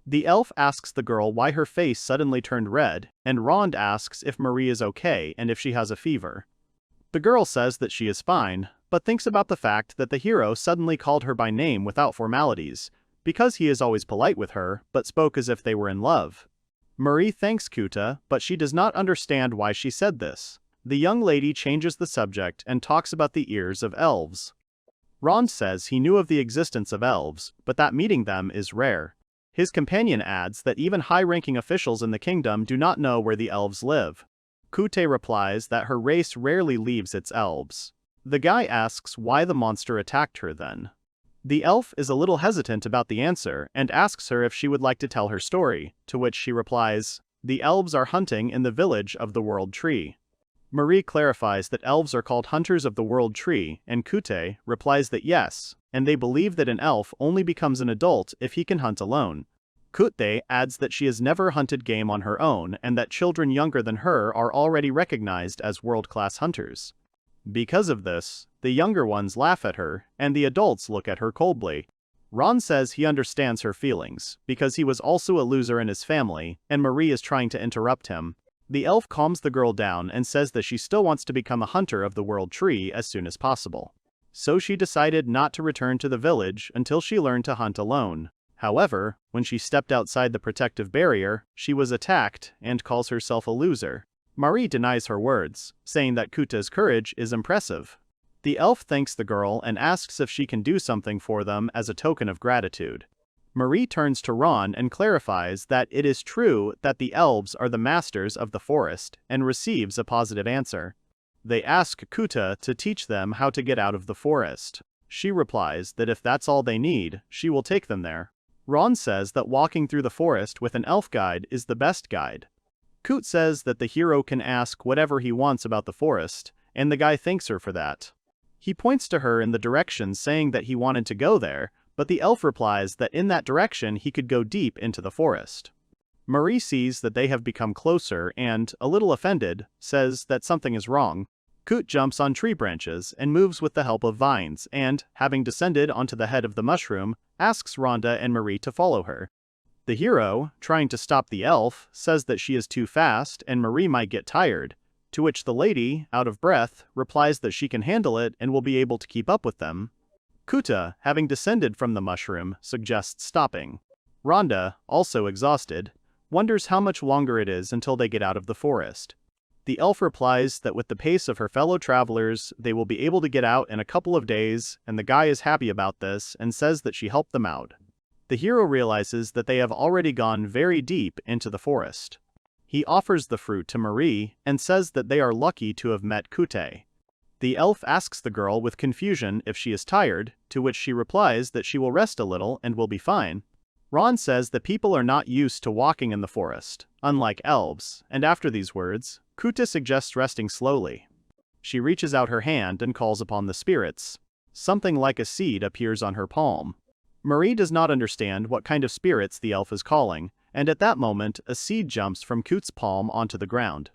The elf asks the girl why her face suddenly turned red, and Rond asks if Marie is okay and if she has a fever. The girl says that she is fine, but thinks about the fact that the hero suddenly called her by name without formalities, because he is always polite with her, but spoke as if they were in love. Marie thanks Kuta, but she does not understand why she said this. The young lady changes the subject and talks about the ears of elves. Rond says he knew of the existence of elves, but that meeting them is rare. His companion adds that even high-ranking officials in the kingdom do not know where the elves live. Kute replies that her race rarely leaves its elves. The guy asks why the monster attacked her then. The elf is a little hesitant about the answer and asks her if she would like to tell her story, to which she replies, "The elves are hunting in the village of the World Tree." Marie clarifies that elves are called hunters of the World Tree, and Kute replies that yes, and they believe that an elf only becomes an adult if he can hunt alone. Kute adds that she has never hunted game on her own and that children younger than her are already recognized as world-class hunters. Because of this, the younger ones laugh at her, and the adults look at her coldly. Ron says he understands her feelings, because he was also a loser in his family, and Marie is trying to interrupt him. The elf calms the girl down and says that she still wants to become a hunter of the World Tree as soon as possible. So she decided not to return to the village until she learned to hunt alone. However, when she stepped outside the protective barrier, she was attacked and calls herself a loser. Marie denies her words, saying that Kuta's courage is impressive. The elf thanks the girl and asks if she can do something for them as a token of gratitude. Marie turns to Ron and clarifies that it is true that the elves are the masters of the forest and receives a positive answer. They ask Kuta to teach them how to get out of the forest. She replies that if that's all they need, she will take them there. Ron says that walking through the forest with an elf guide is the best guide. Kut says that the hero can ask whatever he wants about the forest, and the guy thanks her for that. He points to her in the direction saying that he wanted to go there, but the elf replies that in that direction he could go deep into the forest. Marie sees that they have become closer and, a little offended, says that something is wrong. Kut jumps on tree branches and moves with the help of vines and, having descended onto the head of the mushroom, asks Rhonda and Marie to follow her. The hero, trying to stop the elf, says that she is too fast and Marie might get tired, to which the lady, out of breath, replies that she can handle it and will be able to keep up with them. Kuta, having descended from the mushroom, suggests stopping. Rhonda, also exhausted, wonders how much longer it is until they get out of the forest. The elf replies that with the pace of her fellow travelers, they will be able to get out in a couple of days, and the guy is happy about this and says that she helped them out. The hero realizes that they have already gone very deep into the forest. He offers the fruit to Marie and says that they are lucky to have met Kute. The elf asks the girl with confusion if she is tired, to which she replies that she will rest a little and will be fine. Ron says that people are not used to walking in the forest, unlike elves, and after these words, Kuta suggests resting slowly. She reaches out her hand and calls upon the spirits. Something like a seed appears on her palm. Marie does not understand what kind of spirits the elf is calling, and at that moment a seed jumps from Kut's palm onto the ground.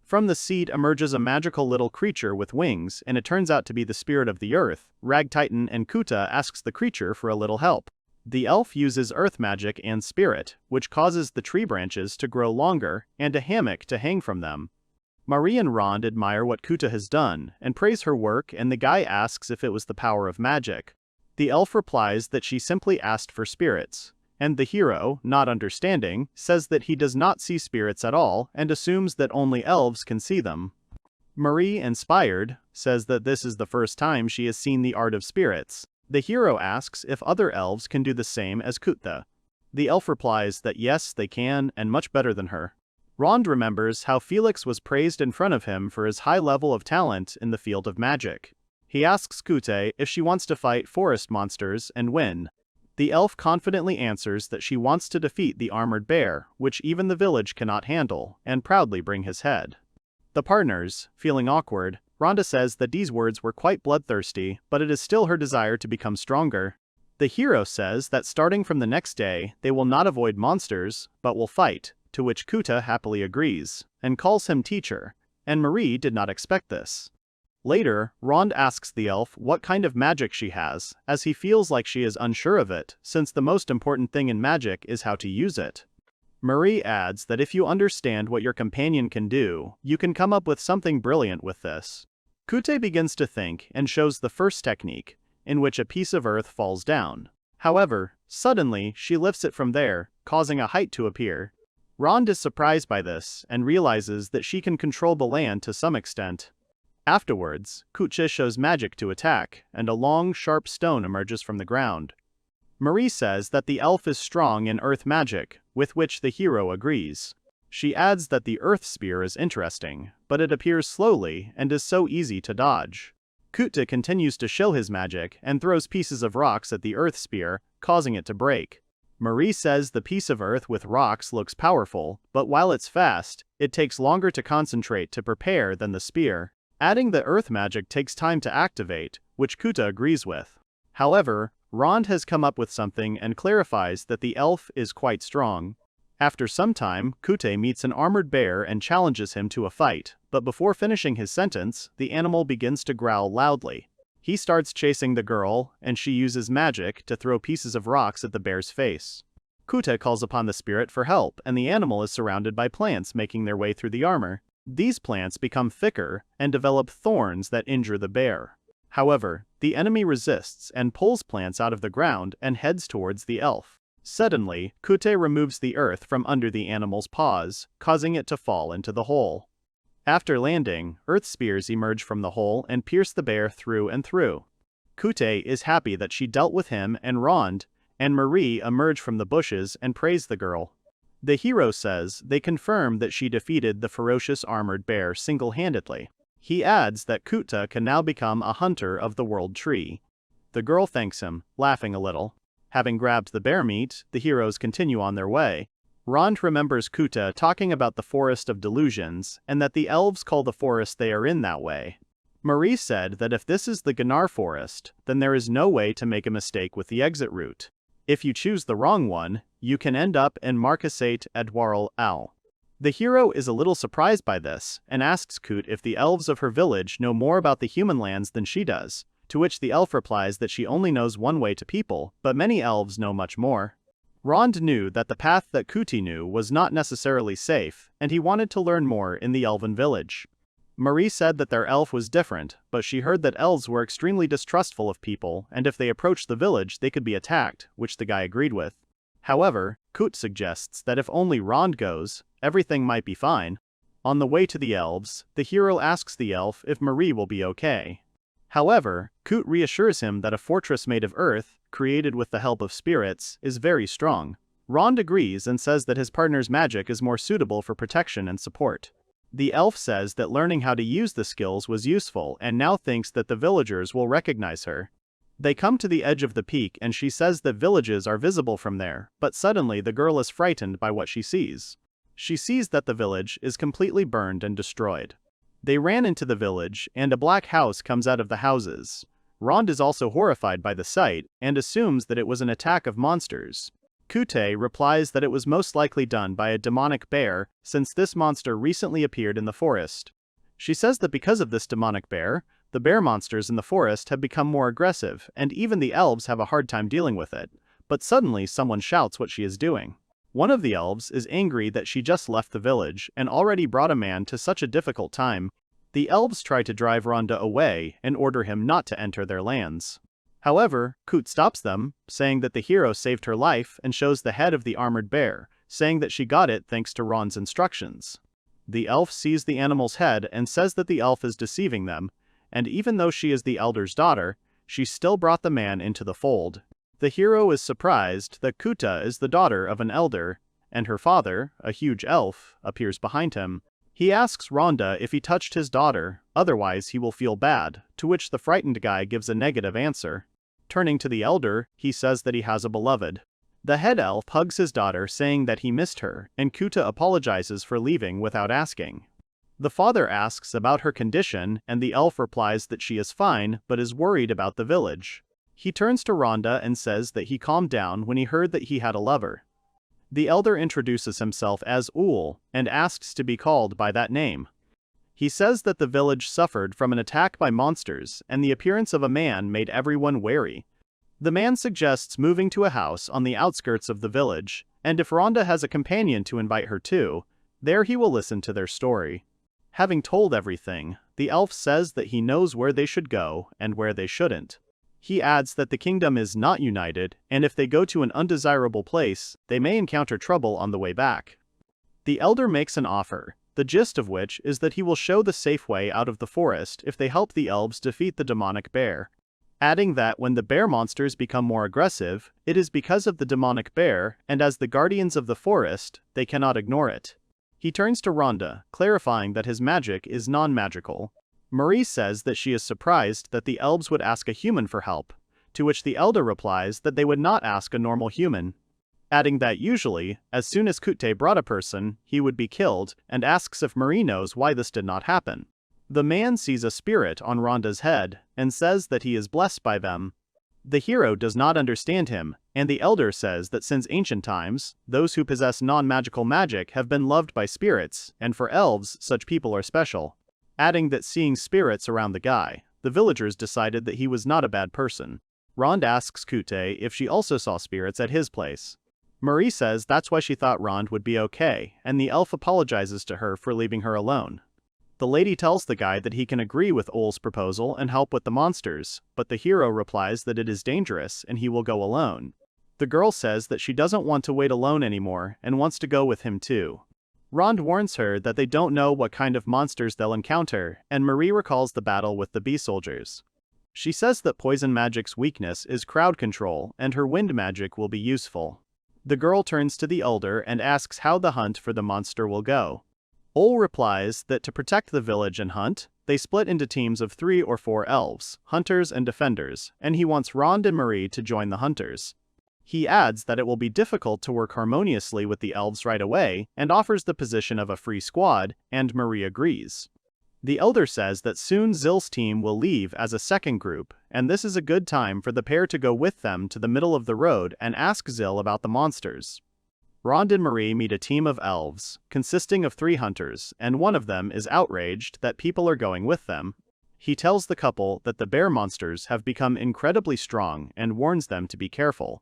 From the seed emerges a magical little creature with wings, and it turns out to be the spirit of the earth. Rag Titan and Kuta asks the creature for a little help. The elf uses earth magic and spirit, which causes the tree branches to grow longer and a hammock to hang from them. Marie and Rond admire what Kuta has done and praise her work, and the guy asks if it was the power of magic. The elf replies that she simply asked for spirits, and the hero, not understanding, says that he does not see spirits at all and assumes that only elves can see them. Marie, inspired, says that this is the first time she has seen the art of spirits. The hero asks if other elves can do the same as Kuta. The elf replies that yes, they can, and much better than her. Rond remembers how Felix was praised in front of him for his high level of talent in the field of magic. He asks Kute if she wants to fight forest monsters and win. The elf confidently answers that she wants to defeat the armored bear, which even the village cannot handle, and proudly bring his head. The partners, feeling awkward, Rhonda says that these words were quite bloodthirsty, but it is still her desire to become stronger. The hero says that starting from the next day, they will not avoid monsters, but will fight, to which Kuta happily agrees, and calls him teacher, and Marie did not expect this. Later, Rond asks the elf what kind of magic she has, as he feels like she is unsure of it, since the most important thing in magic is how to use it. Marie adds that if you understand what your companion can do, you can come up with something brilliant with this. Kute begins to think and shows the first technique, in which a piece of earth falls down. However, suddenly, she lifts it from there, causing a height to appear. Rond is surprised by this and realizes that she can control the land to some extent. Afterwards, Kutche shows magic to attack, and a long, sharp stone emerges from the ground. Marie says that the elf is strong in earth magic, with which the hero agrees. She adds that the earth spear is interesting, but it appears slowly and is so easy to dodge. Kuta continues to show his magic and throws pieces of rocks at the earth spear, causing it to break. Marie says the piece of earth with rocks looks powerful, but while it's fast, it takes longer to concentrate to prepare than the spear. Adding the earth magic takes time to activate, which Kuta agrees with. However, Rond has come up with something and clarifies that the elf is quite strong. After some time, Kute meets an armored bear and challenges him to a fight, but before finishing his sentence, the animal begins to growl loudly. He starts chasing the girl, and she uses magic to throw pieces of rocks at the bear's face. Kute calls upon the spirit for help, and the animal is surrounded by plants making their way through the armor. These plants become thicker and develop thorns that injure the bear. However, the enemy resists and pulls plants out of the ground and heads towards the elf. Suddenly, Kute removes the earth from under the animal's paws, causing it to fall into the hole. After landing, earth spears emerge from the hole and pierce the bear through and through. Kute is happy that she dealt with him and Rond, and Marie emerge from the bushes and praise the girl. The hero says they confirm that she defeated the ferocious armored bear single-handedly. He adds that Kuta can now become a hunter of the world tree. The girl thanks him, laughing a little. Having grabbed the bear meat, the heroes continue on their way. Rond remembers Kuta talking about the Forest of Delusions, and that the elves call the forest they are in that way. Marie said that if this is the Gunnar Forest, then there is no way to make a mistake with the exit route. If you choose the wrong one, you can end up in Marquisate Eduard Al. The hero is a little surprised by this, and asks Coot if the elves of her village know more about the human lands than she does, to which the elf replies that she only knows one way to people, but many elves know much more. Rond knew that the path that Kuti knew was not necessarily safe, and he wanted to learn more in the elven village. Marie said that their elf was different, but she heard that elves were extremely distrustful of people, and if they approached the village they could be attacked, which the guy agreed with. However, Coot suggests that if only Rond goes, everything might be fine. On the way to the elves, the hero asks the elf if Marie will be okay. However, Coot reassures him that a fortress made of earth, created with the help of spirits, is very strong. Rond agrees and says that his partner's magic is more suitable for protection and support. The elf says that learning how to use the skills was useful and now thinks that the villagers will recognize her. They come to the edge of the peak and she says that villages are visible from there, but suddenly the girl is frightened by what she sees. She sees that the village is completely burned and destroyed. They ran into the village, and a black house comes out of the houses. Rond is also horrified by the sight, and assumes that it was an attack of monsters. Kute replies that it was most likely done by a demonic bear, since this monster recently appeared in the forest. She says that because of this demonic bear, the bear monsters in the forest have become more aggressive, and even the elves have a hard time dealing with it. But suddenly someone shouts what she is doing. One of the elves is angry that she just left the village and already brought a man to such a difficult time. The elves try to drive Rondo away and order him not to enter their lands. However, Coot stops them, saying that the hero saved her life and shows the head of the armored bear, saying that she got it thanks to Rond's instructions. The elf sees the animal's head and says that the elf is deceiving them, and even though she is the elder's daughter, she still brought the man into the fold. The hero is surprised that Kuta is the daughter of an elder, and her father, a huge elf, appears behind him. He asks Rhonda if he touched his daughter, otherwise he will feel bad, to which the frightened guy gives a negative answer. Turning to the elder, he says that he has a beloved. The head elf hugs his daughter saying that he missed her, and Kuta apologizes for leaving without asking. The father asks about her condition, and the elf replies that she is fine but is worried about the village. He turns to Rhonda and says that he calmed down when he heard that he had a lover. The elder introduces himself as Ul, and asks to be called by that name. He says that the village suffered from an attack by monsters, and the appearance of a man made everyone wary. The man suggests moving to a house on the outskirts of the village, and if Rhonda has a companion to invite her to, there he will listen to their story. Having told everything, the elf says that he knows where they should go and where they shouldn't. He adds that the kingdom is not united, and if they go to an undesirable place, they may encounter trouble on the way back. The elder makes an offer, the gist of which is that he will show the safe way out of the forest if they help the elves defeat the demonic bear. Adding that when the bear monsters become more aggressive, it is because of the demonic bear, and as the guardians of the forest, they cannot ignore it. He turns to Rhonda, clarifying that his magic is non-magical. Marie says that she is surprised that the elves would ask a human for help, to which the elder replies that they would not ask a normal human. Adding that usually, as soon as Kute brought a person, he would be killed, and asks if Marie knows why this did not happen. The man sees a spirit on Rhonda's head, and says that he is blessed by them. The hero does not understand him, and the elder says that since ancient times, those who possess non-magical magic have been loved by spirits, and for elves, such people are special. Adding that seeing spirits around the guy, the villagers decided that he was not a bad person. Rond asks Kute if she also saw spirits at his place. Marie says that's why she thought Rond would be okay, and the elf apologizes to her for leaving her alone. The lady tells the guy that he can agree with Ol's proposal and help with the monsters, but the hero replies that it is dangerous and he will go alone. The girl says that she doesn't want to wait alone anymore and wants to go with him too. Rond warns her that they don't know what kind of monsters they'll encounter, and Marie recalls the battle with the bee soldiers. She says that poison magic's weakness is crowd control, and her wind magic will be useful. The girl turns to the elder and asks how the hunt for the monster will go. Ol replies that to protect the village and hunt, they split into teams of 3 or 4 elves, hunters and defenders, and he wants Rond and Marie to join the hunters. He adds that it will be difficult to work harmoniously with the elves right away, and offers the position of a free squad, and Marie agrees. The elder says that soon Zill's team will leave as a second group, and this is a good time for the pair to go with them to the middle of the road and ask Zill about the monsters. Rond and Marie meet a team of elves, consisting of 3 hunters, and one of them is outraged that people are going with them. He tells the couple that the bear monsters have become incredibly strong and warns them to be careful.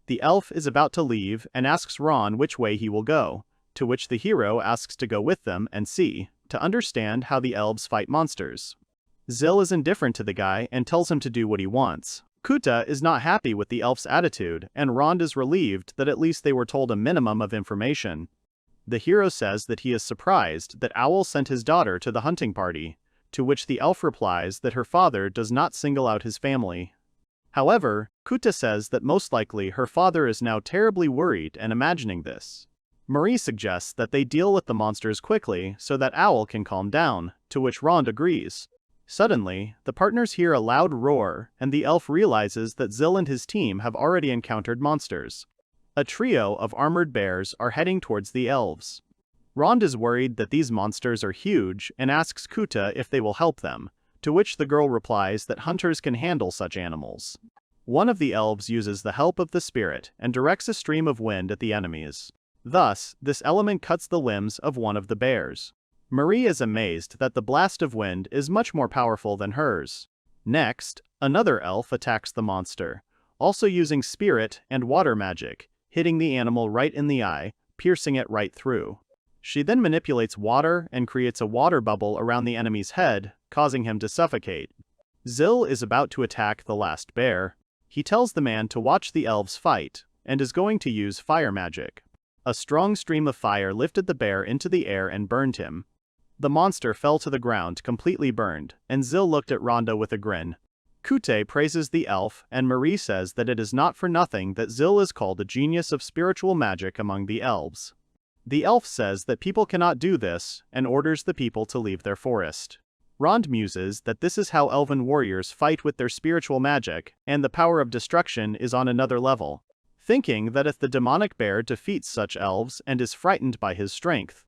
The elf is about to leave and asks Ron which way he will go, to which the hero asks to go with them and see, to understand how the elves fight monsters. Zil is indifferent to the guy and tells him to do what he wants. Kuta is not happy with the elf's attitude, and Rond is relieved that at least they were told a minimum of information. The hero says that he is surprised that Owl sent his daughter to the hunting party, to which the elf replies that her father does not single out his family. However, Kuta says that most likely her father is now terribly worried and imagining this. Marie suggests that they deal with the monsters quickly so that Owl can calm down, to which Rond agrees. Suddenly, the partners hear a loud roar, and the elf realizes that Zil and his team have already encountered monsters. A trio of armored bears are heading towards the elves. Rond is worried that these monsters are huge and asks Kuta if they will help them, to which the girl replies that hunters can handle such animals. One of the elves uses the help of the spirit and directs a stream of wind at the enemies. Thus, this element cuts the limbs of one of the bears. Marie is amazed that the blast of wind is much more powerful than hers. Next, another elf attacks the monster, also using spirit and water magic, hitting the animal right in the eye, piercing it right through. She then manipulates water and creates a water bubble around the enemy's head, causing him to suffocate. Zil is about to attack the last bear. He tells the man to watch the elves fight, and is going to use fire magic. A strong stream of fire lifted the bear into the air and burned him. The monster fell to the ground completely burned, and Zil looked at Rondo with a grin. Kute praises the elf, and Marie says that it is not for nothing that Zil is called a genius of spiritual magic among the elves. The elf says that people cannot do this, and orders the people to leave their forest. Rond muses that this is how elven warriors fight with their spiritual magic, and the power of destruction is on another level. Thinking that if the demonic bear defeats such elves and is frightened by his strength,